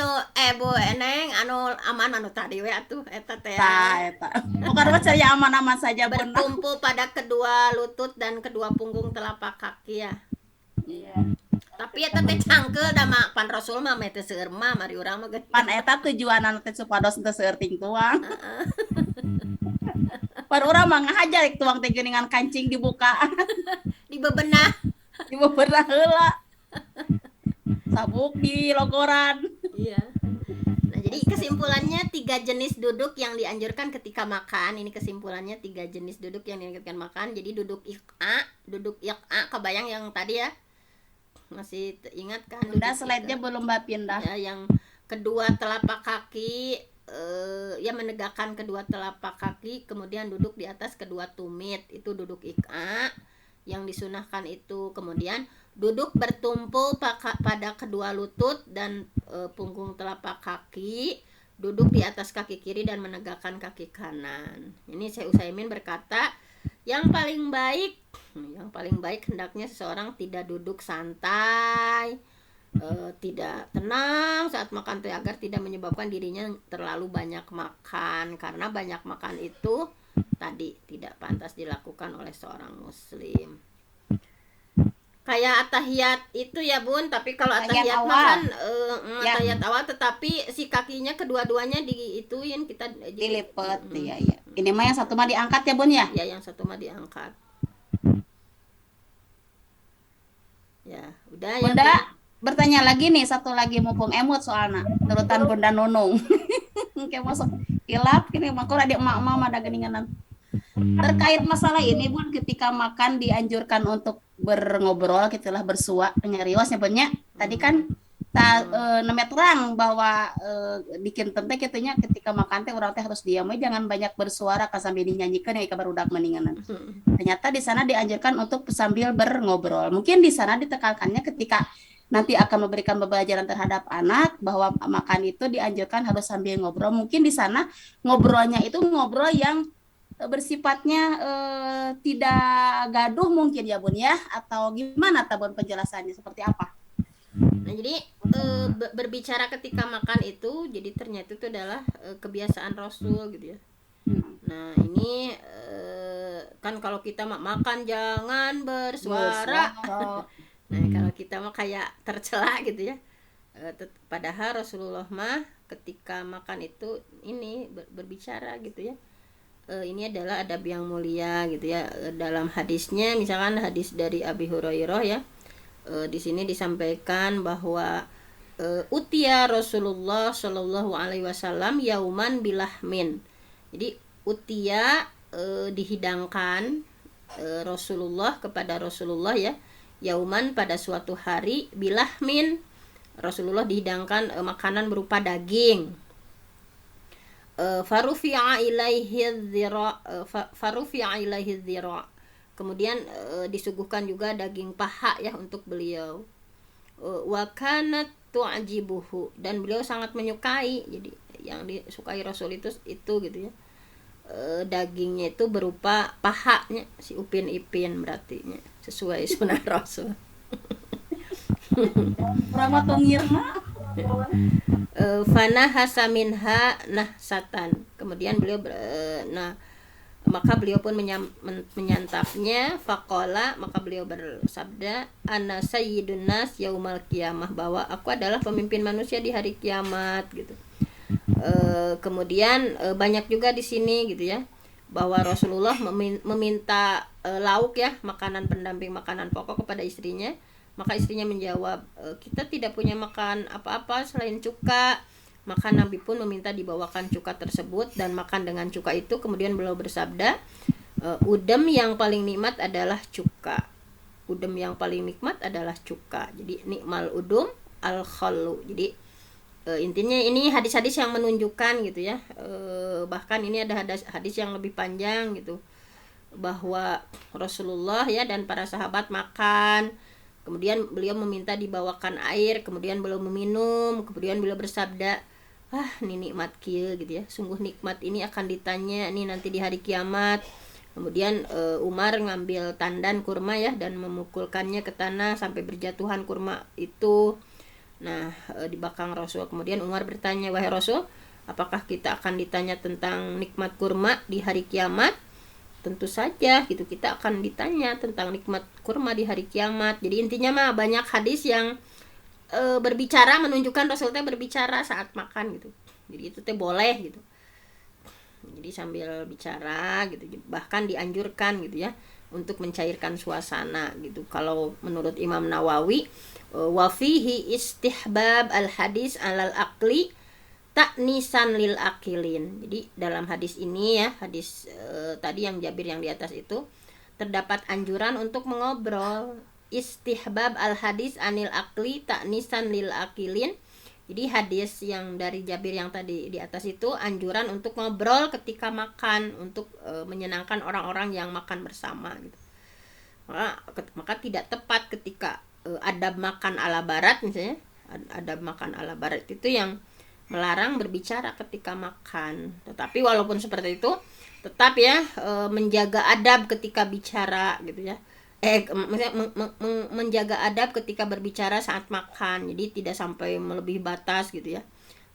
Bu Eneng anu aman anu tadi we atuh eta teh. Eta. Pokoknya saya aman-aman saja Bun. Bertumpu pada kedua lutut dan kedua punggung telapak kaki ya. Iya. Tapi eta teh cangkeul da mah pan Rasul mah meh teu seueur mah mari urang mah geus. Pan eta tujuanan teh supados teu seueur ting tuang. Pan urang mah ngahajar tuang teh geuningan kancing dibuka. Dibebenah. Dibebenah heula. Sabuk di logoran. Iya. Nah, jadi kesimpulannya 3 jenis duduk yang dianjurkan ketika makan. Ini kesimpulannya 3 jenis duduk yang dianjurkan makan. Jadi duduk iqa, kebayang yang tadi ya. Masih ingat kan? Udah slide-nya belum Mbak pindah. Ya, yang kedua telapak kaki ya menegakkan kedua telapak kaki, kemudian duduk di atas kedua tumit, itu duduk iqa. Yang disunahkan itu kemudian duduk bertumpu pada kedua lutut dan punggung telapak kaki, duduk di atas kaki kiri dan menegakkan kaki kanan. Ini Syekh Utsaimin berkata, yang paling baik hendaknya seseorang tidak duduk santai, tidak tenang saat makan teh agar tidak menyebabkan dirinya terlalu banyak makan, karena banyak makan itu tadi tidak pantas dilakukan oleh seorang muslim. Kayak atahiyat itu ya Bun, tapi kalau atahiyat makan atahiyat awal tetapi si kakinya kedua-duanya diituin kita dilipat ya. Ini mah yang satu mah diangkat ya Bun ya? Ya, yang satu mah diangkat. Ya, udah ya. Bunda bertanya lagi nih, satu lagi mumpung emut soalnya nurutan Bunda Nunung. Kayak masuk ilap gini makul ada emak-emak ada geninganan. Terkait masalah ini Bun, ketika makan dianjurkan untuk berngobrol gitulah, bersua ngarios nyebutnya. Tadi kan nemet terang bahwa bikin tente kitunya ketika makan teh urang teh harus diam we, jangan banyak bersuara ka sambil dinyanyikan ya kabar udak meninganan. Ternyata di sana dianjurkan untuk sambil berngobrol. Mungkin di sana ditekankannya ketika nanti akan memberikan pembelajaran terhadap anak bahwa makan itu dianjurkan harus sambil ngobrol. Mungkin di sana ngobrolnya itu ngobrol yang bersifatnya tidak gaduh mungkin ya Bun ya, atau gimana Bun penjelasannya seperti apa? Nah, jadi berbicara ketika makan itu jadi ternyata itu adalah kebiasaan Rasul gitu ya. Nah, ini kan kalau kita makan jangan bersuara. Nah, kalau kita mah kayak tercela gitu ya. Padahal Rasulullah mah ketika makan itu ini berbicara gitu ya. Ini adalah adab yang mulia gitu ya. Dalam hadisnya misalkan hadis dari Abi Hurairah ya, di sini disampaikan bahwa utia Rasulullah Shallallahu Alaihi Wasallam yauman bilahmin. Jadi utia dihidangkan Rasulullah kepada Rasulullah ya, yauman pada suatu hari, bilahmin Rasulullah dihidangkan makanan berupa daging. farufi'a ilaihi dhira farufi'a ilaihi dhira. Kemudian disuguhkan juga daging paha ya untuk beliau. Wa kanat tu'jibuhu, dan beliau sangat menyukai. Jadi yang disukai Rasul itu gitu ya. Dagingnya itu berupa pahanya si Upin Ipin, berarti sesuai sunnah Rasul. Ramatongirna. Fana hasaminha nahsatan. Kemudian beliau maka beliau pun menyantapnya. Faqala, maka beliau bersabda, ana sayyidun nas yaumal qiyamah, bahwa aku adalah pemimpin manusia di hari kiamat gitu. Kemudian banyak juga di sini gitu ya, bahwa Rasulullah meminta lauk ya, makanan pendamping, makanan pokok kepada istrinya. Maka istrinya menjawab, kita tidak punya makan apa-apa selain cuka. Maka Nabi pun meminta dibawakan cuka tersebut dan makan dengan cuka itu. Kemudian beliau bersabda, udem yang paling nikmat adalah cuka. Udem yang paling nikmat adalah cuka. Jadi nikmal udum al khallu. Jadi intinya ini hadis-hadis yang menunjukkan gitu ya. Bahkan ini ada hadis yang lebih panjang gitu, bahwa Rasulullah ya dan para sahabat makan. Kemudian beliau meminta dibawakan air, kemudian beliau meminum, kemudian beliau bersabda, ini nikmat kieu gitu ya. Sungguh nikmat ini akan ditanya nih nanti di hari kiamat. Kemudian Umar ngambil tandan kurma ya dan memukulkannya ke tanah sampai berjatuhan kurma itu. Nah, di belakang Rasul. Kemudian Umar bertanya, wahai Rasul, apakah kita akan ditanya tentang nikmat kurma di hari kiamat? Tentu saja gitu, kita akan ditanya tentang nikmat kurma di hari kiamat. Jadi intinya mah banyak hadis yang berbicara, menunjukkan Rasulnya berbicara saat makan gitu. Jadi itu teh boleh gitu. Jadi sambil bicara gitu, bahkan dianjurkan gitu ya untuk mencairkan suasana gitu. Kalau menurut Imam Nawawi, wa fihi istihbab al hadis alal aqli taknisan lil akilin. Jadi dalam hadis ini ya, hadis tadi yang Jabir yang di atas itu, terdapat anjuran untuk mengobrol. Istihbab al hadis anil akli taknisan lil akilin. Jadi hadis yang dari Jabir yang tadi di atas itu anjuran untuk ngobrol ketika makan, untuk menyenangkan orang-orang yang makan bersama gitu. Maka tidak tepat ketika adab makan ala barat misalnya. Adab makan ala barat itu yang melarang berbicara ketika makan. Tetapi walaupun seperti itu, tetap ya menjaga adab ketika bicara gitu ya. Menjaga adab ketika berbicara saat makan. Jadi tidak sampai melebihi batas gitu ya.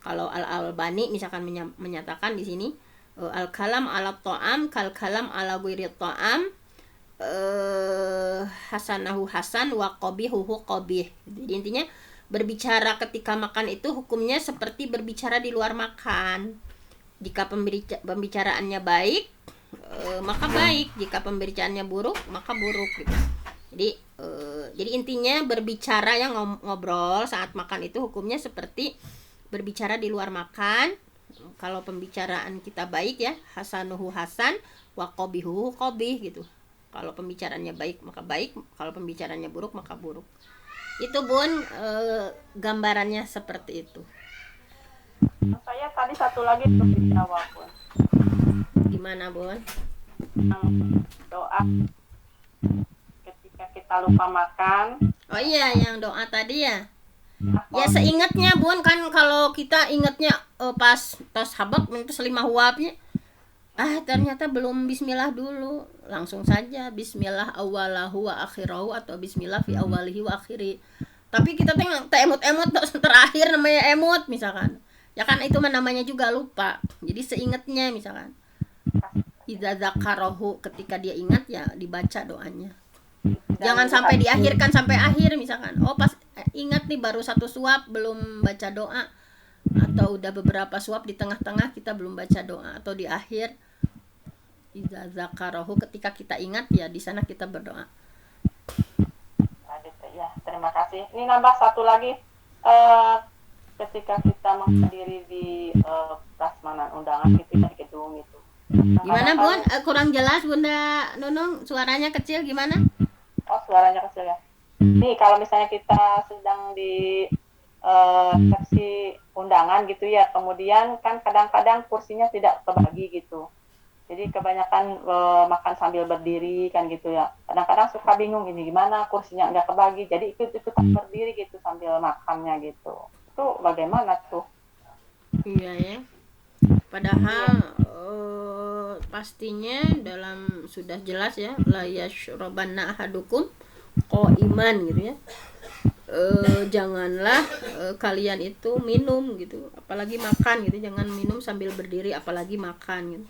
Kalau Al-Albani misalkan menyatakan di sini, al-kalam ala ta'am kal kalam ala ghairi ta'am, hasanahu hasan wa qabihuhu qabih. Jadi intinya berbicara ketika makan itu hukumnya seperti berbicara di luar makan. Jika pembicaraannya baik, maka baik. Jika pembicaraannya buruk, maka buruk gitu. Jadi intinya berbicara yang ngobrol saat makan itu hukumnya seperti berbicara di luar makan. Kalau pembicaraan kita baik ya, hasanuhu hasan wa qabihuhu qabih gitu. Kalau pembicaraannya baik maka baik, kalau pembicaraannya buruk maka buruk. Itu Bun, gambarannya seperti itu. Saya tadi satu lagi untuk dijawab Bun. Gimana Bun? Doa ketika kita lupa makan. Oh iya, yang doa tadi ya. Ya seingatnya Bun, kan kalau kita ingatnya pas tos habak itu selimah huapnya. Ternyata belum bismillah dulu. Langsung saja bismillah awalahu wa akhirahu atau bismillah fi awalihi wa akhiri. Tapi kita emot-emot terakhir namanya emot misalkan. Ya kan itu namanya juga lupa. Jadi seingatnya misalkan. Idza dzakarahu, ketika dia ingat ya dibaca doanya. Jangan sampai diakhirkan sampai akhir misalkan. Oh pas ingat nih baru satu suap belum baca doa, atau udah beberapa suap di tengah-tengah kita belum baca doa, atau di akhir. Idza dzakarahu, ketika kita ingat ya di sana kita berdoa. Ya, terima kasih. Ini nambah satu lagi, ketika kita menghadiri di prasmanan undangan gitu di gedung itu. Gimana Bun? Kurang jelas Bunda Nunung, suaranya kecil gimana? Oh, suaranya kecil ya. Nih kalau misalnya kita sedang di kasih undangan gitu ya, kemudian kan kadang-kadang kursinya tidak kebagi gitu, jadi kebanyakan makan sambil berdiri kan gitu ya, kadang-kadang suka bingung ini gimana kursinya nggak kebagi, jadi ikut-ikutan berdiri gitu sambil makannya gitu. Itu bagaimana tuh? Iya ya. Padahal pastinya dalam sudah jelas ya, la yashrabanna ahadukum iman gitu ya. Janganlah kalian itu minum gitu, apalagi makan gitu, jangan minum sambil berdiri apalagi makan gitu.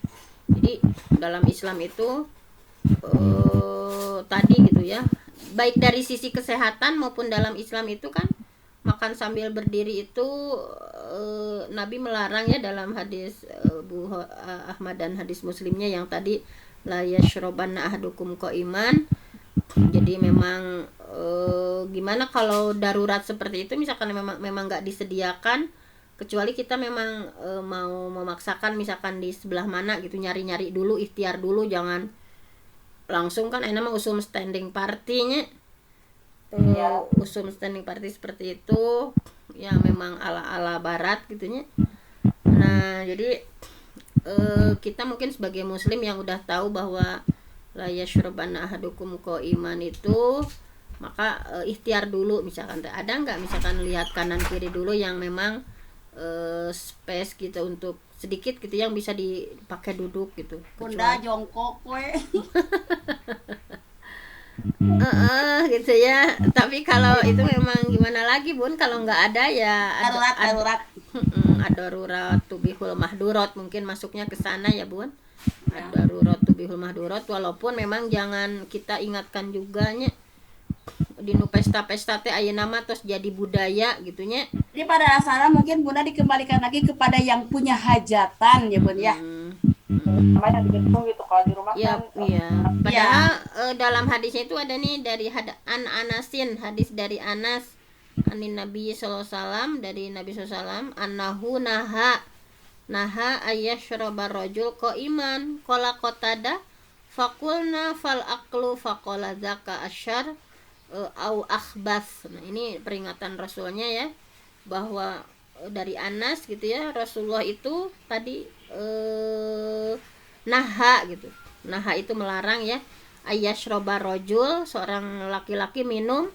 Jadi dalam Islam itu tadi gitu ya, baik dari sisi kesehatan maupun dalam Islam itu kan makan sambil berdiri itu Nabi melarang ya dalam hadis Ahmad dan hadis Muslimnya yang tadi la yashrabanna ahadukum qaiman. Jadi memang gimana kalau darurat seperti itu, misalkan memang nggak disediakan, kecuali kita memang mau memaksakan misalkan di sebelah mana gitu, nyari-nyari dulu, ikhtiar dulu, jangan langsung kan enak mah usum standing partinya. Usum standing party seperti itu yang memang ala-ala barat gitunya. Nah, jadi kita mungkin sebagai muslim yang udah tahu bahwa la yashrabanna ahadukum qaiman itu, maka ikhtiar dulu, misalkan ada nggak misalkan lihat kanan kiri dulu yang memang space gitu untuk sedikit gitu yang bisa dipakai duduk gitu. Bunda jongkok we. Gitu ya. Tapi kalau itu memang gimana lagi Bun, kalau nggak ada ya Darurat. Ad-darurat tubihul mahdurat, mungkin masuknya ke sana ya Bun. Ad-darurat tubihul mahdurat, walaupun memang jangan kita ingatkan juga nya di nu pesta-pesta teh aya nama terus jadi budaya gitunya. Jadi pada asalnya mungkin Bunda dikembalikan lagi kepada yang punya hajatan ya Bun ya. Namanya di gedung gitu, kalau di rumah Ya, kan iya. Padahal dalam hadisnya itu ada nih dari Anasin, hadis dari Anas anin Nabi sallallahu alaihi wasallam, dari Nabi sallallahu alaihi wasallam, annahu naha ayyashraba rajul qaiman qala qatada faqulna fal aqlu faqala zaka asyar au akhbas. Nah, ini peringatan Rasulnya ya, bahwa dari Anas gitu ya, Rasulullah itu tadi naha gitu. Naha itu melarang ya, ayyashroba rojul, seorang laki-laki minum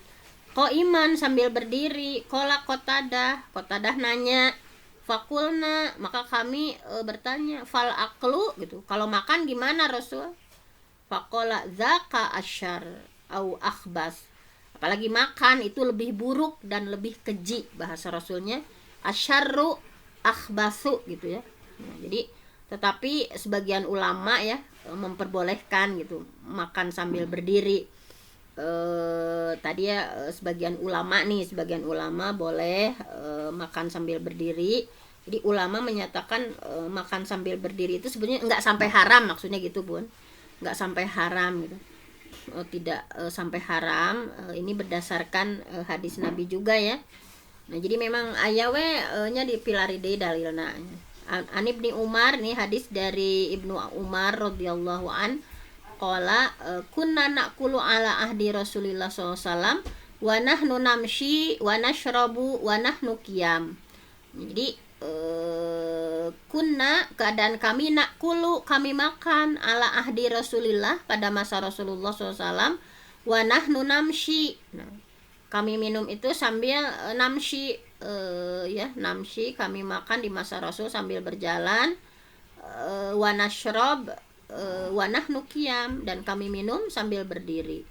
qaiman sambil berdiri. Qala Qatadah nanya, fakulna, maka kami bertanya, fal aklu gitu, kalau makan gimana Rasul? Faqala zaka asyar au akhbas, apalagi makan itu lebih buruk dan lebih keji, bahasa Rasulnya asyarru akhbasu gitu ya. Nah, jadi tetapi sebagian ulama ya memperbolehkan gitu makan sambil berdiri. Tadi ya sebagian ulama boleh makan sambil berdiri. Jadi ulama menyatakan makan sambil berdiri itu sebenarnya nggak sampai haram, maksudnya gitu Bun, nggak sampai haram gitu. Tidak sampai haram. Ini berdasarkan hadis Nabi juga ya. Nah, jadi memang ayawe nya dipilari deui dalilna. An Ibni Umar, nih hadis dari Ibnu Umar radhiyallahu an, qala kunna naqulu ala ahdi Rasulillah sallallahu alaihi wasallam wa nahnu namshi wa nashrabu wa nahnu qiyam. Jadi kunna, keadaan kami, naqulu, kami makan, ala ahdi Rasulillah, pada masa Rasulullah sallallahu alaihi wasallam, wa nahnu namshi. Nah, kami minum itu sambil namshi, namshi, kami makan di masa Rasul sambil berjalan, wa nashrob wa nahnu qiyam, dan kami minum sambil berdiri.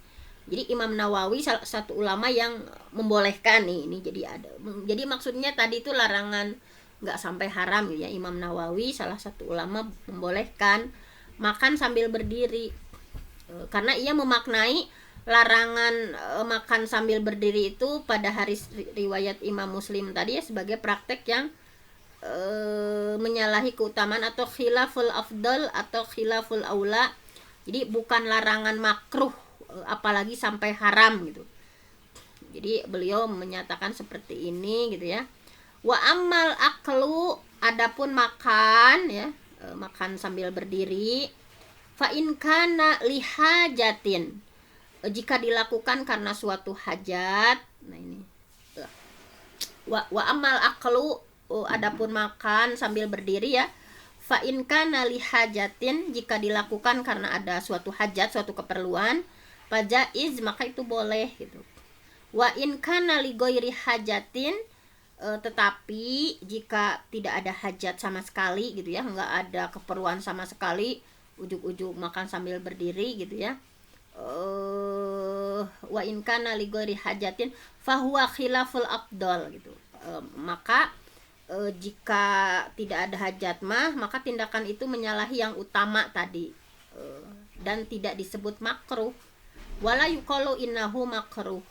Jadi Imam Nawawi salah satu ulama yang membolehkan nih, ini jadi maksudnya tadi itu larangan nggak sampai haram ya. Imam Nawawi salah satu ulama membolehkan makan sambil berdiri, karena ia memaknai larangan makan sambil berdiri itu pada hadis riwayat Imam Muslim tadi ya sebagai praktek yang menyalahi keutamaan atau khilaful afdal atau khilaful aula. Jadi bukan larangan makruh apalagi sampai haram gitu. Jadi beliau menyatakan seperti ini gitu ya. Wa ammal aklu, adapun makan ya, makan sambil berdiri, fa in kana lihajatin, jika dilakukan karena suatu hajat. Nah ini Wa amal aklu, adapun makan sambil berdiri ya, fa in kana li hajatin, jika dilakukan karena ada suatu hajat, suatu keperluan, fajaiz, maka itu boleh gitu. Wa in kana li ghairi hajatin, tetapi jika tidak ada hajat sama sekali gitu ya, nggak ada keperluan sama sekali, ujuk-ujuk makan sambil berdiri gitu ya, wa in kana li ghairi hajatin fahuwa khilaful afdal gitu. Maka jika tidak ada hajat maka tindakan itu menyalahi yang utama tadi, dan tidak disebut makruh. Wala yuqalu innahu makruh.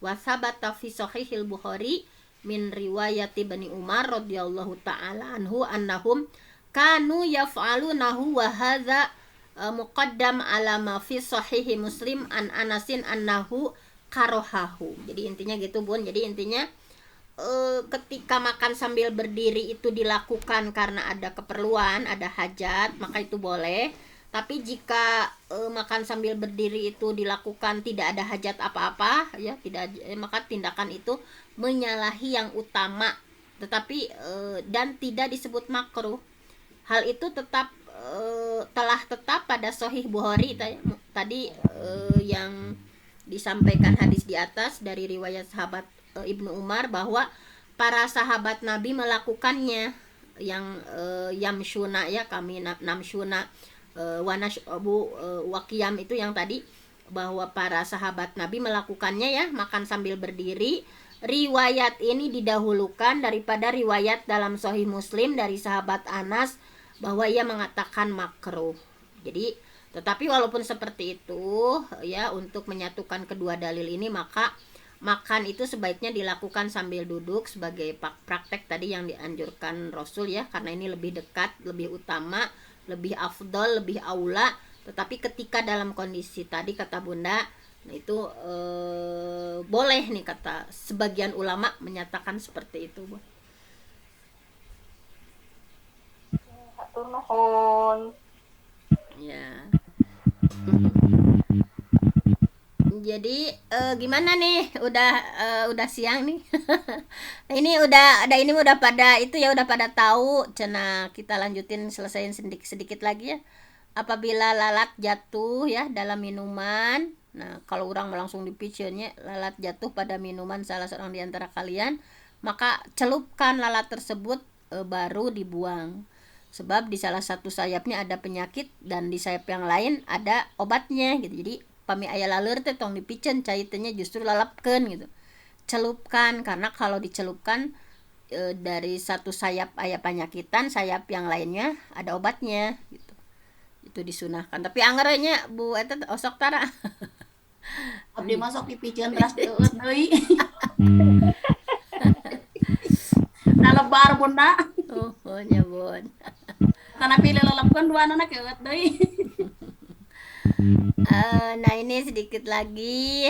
Wa sabata fi sahihil Bukhari min riwayati Bani Umar radhiyallahu ta'ala anhu annahum kanu yaf'alunahu wa hadza muqaddam ala ma fi sahihi Muslim an Anasin annahu karohahu. Jadi intinya gitu Bun. Jadi intinya ketika makan sambil berdiri itu dilakukan karena ada keperluan, ada hajat, maka itu boleh. Tapi jika makan sambil berdiri itu dilakukan tidak ada hajat apa-apa ya, maka tindakan itu menyalahi yang utama, tetapi dan tidak disebut makruh. Hal itu telah tetap pada Sahih Bukhari tadi, yang disampaikan hadis di atas dari riwayat sahabat Ibnu Umar, bahwa para sahabat Nabi melakukannya, yang yamshuna ya, kami namshuna wanash abu wakiyam, itu yang tadi, bahwa para sahabat Nabi melakukannya ya, makan sambil berdiri. Riwayat ini didahulukan daripada riwayat dalam Sahih Muslim dari sahabat Anas bahwa ia mengatakan makruh. Jadi tetapi walaupun seperti itu ya, untuk menyatukan kedua dalil ini, maka makan itu sebaiknya dilakukan sambil duduk sebagai praktek tadi yang dianjurkan Rasul ya, karena ini lebih dekat, lebih utama, lebih afdol, lebih aula. Tetapi ketika dalam kondisi tadi kata Bunda, nah itu boleh nih, kata sebagian ulama menyatakan seperti itu, Bu. Hatur nuhun. Ya. Jadi gimana nih? Udah siang nih. Ini udah pada itu ya, udah pada tahu. Cena kita lanjutin, selesaiin sedikit lagi ya. Apabila lalat jatuh ya dalam minuman, nah kalau orang langsung dipicirnya lalat jatuh pada minuman salah seorang di antara kalian, maka celupkan lalat tersebut, baru dibuang. Sebab di salah satu sayapnya ada penyakit dan di sayap yang lain ada obatnya gitu. Jadi pami aya laleur teh tong dipicen caitannya justru lalapkeun gitu. Celupkan, karena kalau dicelupkan dari satu sayap aya penyakitan, sayap yang lainnya ada obatnya gitu. Itu disunahkan. Tapi anggaranya Bu eta osok tara. Abdi masuk dipicen teras deueut deui. Nalebar Bunda. Oh nya Bun. Karena pilih lelepkeun dua anak keueut deui. Nah ini sedikit lagi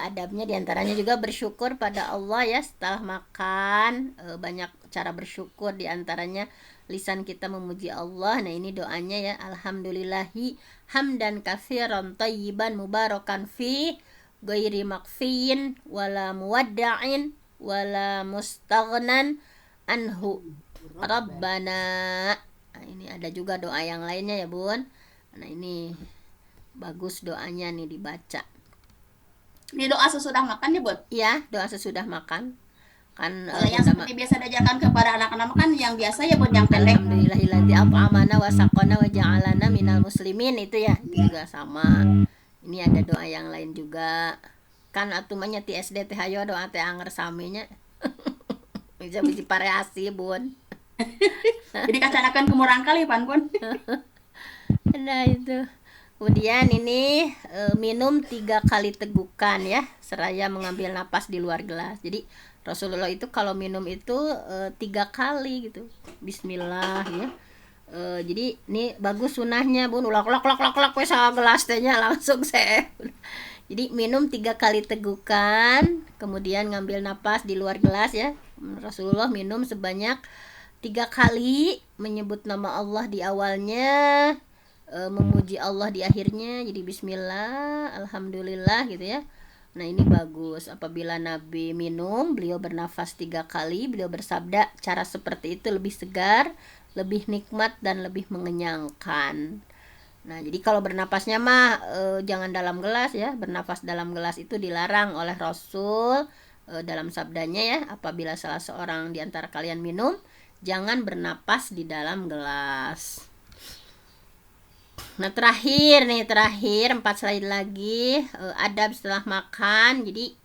adabnya, diantaranya juga bersyukur pada Allah ya setelah makan. Banyak cara bersyukur, diantaranya lisan kita memuji Allah. Nah ini doanya ya, alhamdulillahi hamdan katsiran thayyiban mubarakan fi ghairi makfiin wala muwadda'in wala mustaghnan anhu rabbana. Nah ini ada juga doa yang lainnya ya Bun. Nah ini bagus doanya nih dibaca. Ini doa sesudah makan ya, Bun? Iya, doa sesudah makan. Kan yang seperti biasa diajarkan kepada anak-anak kan yang biasa ya, Bun, yang pendek. Alhamdulillahilladzi at'amana wa saqana wa ja'alana minal muslimin, itu ya, itu juga sama. Ini ada doa yang lain juga. Kan atumanya ti SD teh hayo doa teh anger saminya. Bisa biji variasi, Bun. Jadi kacanakan kemurang kali, Pan, Bun. Nah itu. Kemudian ini minum 3 kali tegukan ya, seraya mengambil napas di luar gelas. Jadi Rasulullah itu kalau minum itu 3 kali gitu. Bismillah ya. Jadi ini bagus sunahnya Bun, ulak wes gelas tehnya langsung saya. Jadi minum 3 kali tegukan, kemudian ngambil napas di luar gelas ya. Rasulullah minum sebanyak 3 kali, menyebut nama Allah di awalnya, memuji Allah di akhirnya. Jadi bismillah, alhamdulillah gitu ya. Nah ini bagus. Apabila Nabi minum, beliau bernafas 3 kali. Beliau bersabda, cara seperti itu lebih segar, lebih nikmat, dan lebih mengenyangkan. Nah jadi kalau bernapasnya mah jangan dalam gelas ya. Bernafas dalam gelas itu dilarang oleh Rasul dalam sabdanya ya. Apabila salah seorang di antara kalian minum, jangan bernapas di dalam gelas. Nah terakhir 4 slide lagi, adab setelah makan. Jadi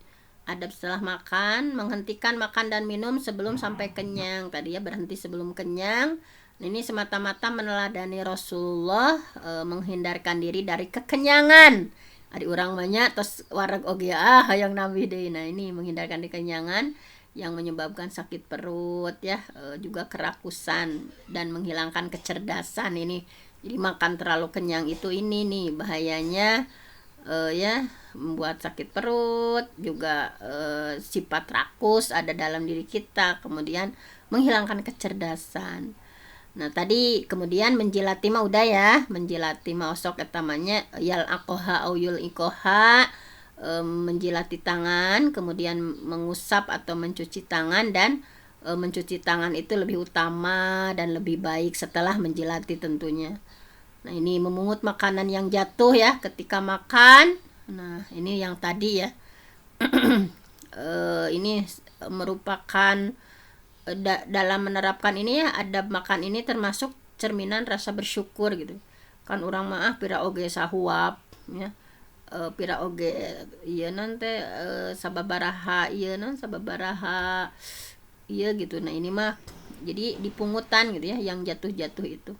adab setelah makan, menghentikan makan dan minum sebelum sampai kenyang. Tadi ya berhenti sebelum kenyang. Nah, ini semata-mata meneladani Rasulullah, menghindarkan diri dari kekenyangan. Ada orang banyak terus wareg oge yang nabi deh. Nah ini menghindarkan kekenyangan yang menyebabkan sakit perut ya, juga kerakusan dan menghilangkan kecerdasan ini. Jadi makan terlalu kenyang itu ini nih bahayanya, ya membuat sakit perut, juga sifat rakus ada dalam diri kita, kemudian menghilangkan kecerdasan. Nah tadi kemudian menjilati mah udah ya, menjilati mah osok etamanya yal akoha au yul ikoha, menjilati tangan, kemudian mengusap atau mencuci tangan, dan mencuci tangan itu lebih utama dan lebih baik setelah menjilati tentunya. Nah ini memungut makanan yang jatuh ya ketika makan. Nah ini yang tadi ya. Ini merupakan dalam menerapkan ini ya, adab makan ini termasuk cerminan rasa bersyukur gitu. Kan orang maaf pira oge sahuap ya. Pira oge iya nanti sababaraha iya non sababaraha iya gitu. Nah ini mah jadi dipungutan gitu ya yang jatuh-jatuh itu.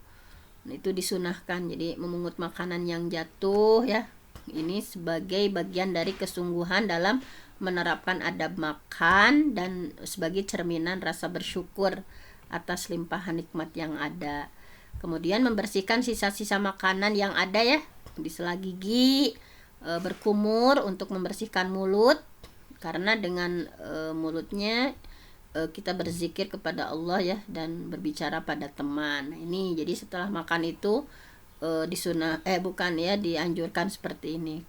Nah, itu disunahkan. Jadi memungut makanan yang jatuh ya. Ini sebagai bagian dari kesungguhan dalam menerapkan adab makan dan sebagai cerminan rasa bersyukur atas limpahan nikmat yang ada. Kemudian membersihkan sisa-sisa makanan yang ada ya di sela gigi, berkumur untuk membersihkan mulut, karena dengan mulutnya kita berzikir kepada Allah ya dan berbicara pada teman. Nah, ini jadi setelah makan itu dianjurkan seperti ini.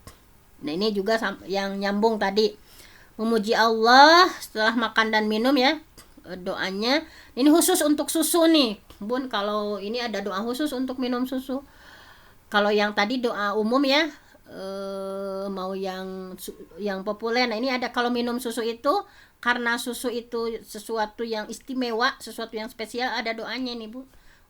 Nah ini juga yang nyambung tadi, memuji Allah setelah makan dan minum ya, doanya ini khusus untuk susu nih Bun. Kalau ini ada doa khusus untuk minum susu. Kalau yang tadi doa umum ya, mau yang populer. Nah ini ada kalau minum susu itu, karena susu itu sesuatu yang istimewa, sesuatu yang spesial, ada doanya nih Bu.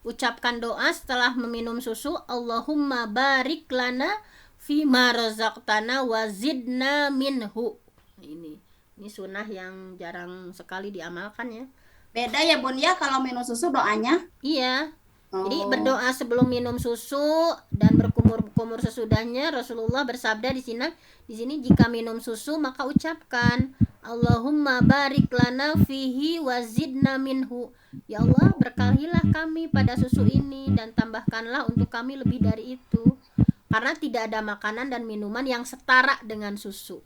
Ucapkan doa setelah meminum susu, Allahumma barik lana fima razaqtana wazidna minhu. Ini sunnah yang jarang sekali diamalkan ya. Beda ya Bun ya kalau minum susu doanya? Iya. Jadi berdoa sebelum minum susu dan berkumur-kumur sesudahnya. Rasulullah bersabda di sini jika minum susu maka ucapkan Allahumma barik lana fihi wazidna minhu. Ya Allah, berkahilah kami pada susu ini dan tambahkanlah untuk kami lebih dari itu. Karena tidak ada makanan dan minuman yang setara dengan susu.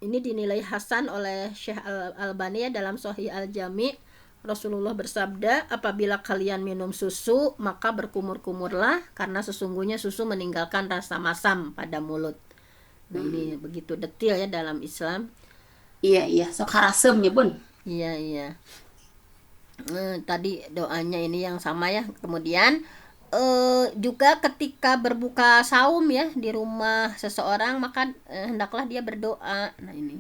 Ini dinilai hasan oleh Syekh Al-Albani ya, dalam Sahih Al-Jami'. Rasulullah bersabda, apabila kalian minum susu maka berkumur-kumurlah, karena sesungguhnya susu meninggalkan rasa masam pada mulut. Nah ini begitu detail ya dalam Islam. Iya sok harasem ya Bun. Iya. Tadi doanya ini yang sama ya. Kemudian juga ketika berbuka saum ya di rumah seseorang, maka hendaklah dia berdoa. Nah ini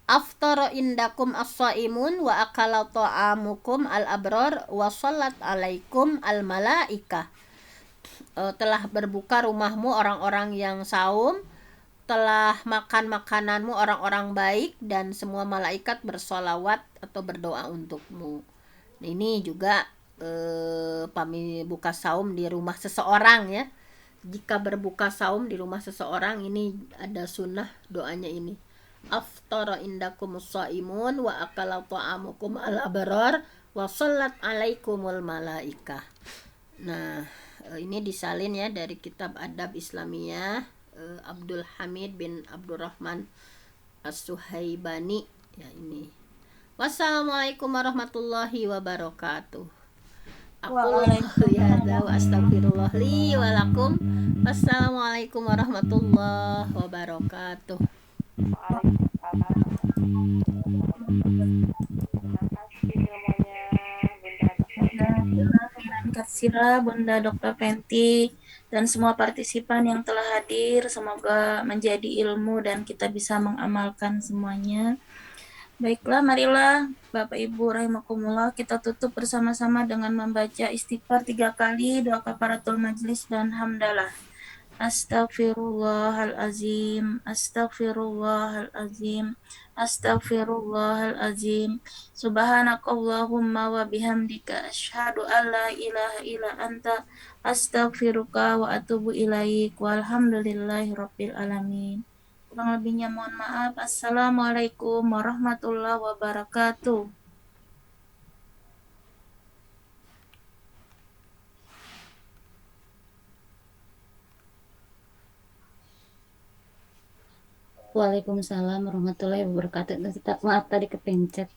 aftara indakum as-saimun wa akala ta'amukum al-abror wa shallat alaikum al-malaikah. Telah berbuka rumahmu orang-orang yang saum, telah makan makananmu orang-orang baik, dan semua malaikat bersolawat atau berdoa untukmu. Nah, ini juga pami buka saum di rumah seseorang ya. Jika berbuka saum di rumah seseorang, ini ada sunnah doanya ini. Aftara indakumus shaimun wa akala ta'amukum al-abrar wa shallat alaikumul malaikah. Nah, ini disalin ya dari kitab Adab Islamiyah, Abdul Hamid bin Abdurrahman As-Suhaibani ya ini. Wassalamualaikum warahmatullahi wabarakatuh. Aku lihada wa astagfirullah li wa lakum. Wassalamualaikum warahmatullahi wabarakatuh. Waalaikumsalam. Terima kasih ilmunya Bunda Dokter. Terima kasihlah Bunda Dr. Fenty dan semua partisipan yang telah hadir. Semoga menjadi ilmu dan kita bisa mengamalkan semuanya. Baiklah, marilah Bapak Ibu rahimakumullah, kita tutup bersama-sama dengan membaca istighfar 3 kali, doa kafaratul majlis dan hamdalah. Astaghfirullahalazim, astaghfirullahalazim, astaghfirullahalazim. Subhanakallahumma wa bihamdika asyhadu an la ilaha illa anta astaghfiruka wa atubu ilaik. Walhamdulillahi rabbil alamin. Kurang lebihnya mohon maaf. Assalamualaikum warahmatullahi wabarakatuh. Waalaikumsalam warahmatullahi wabarakatuh. Maaf tadi kepencet.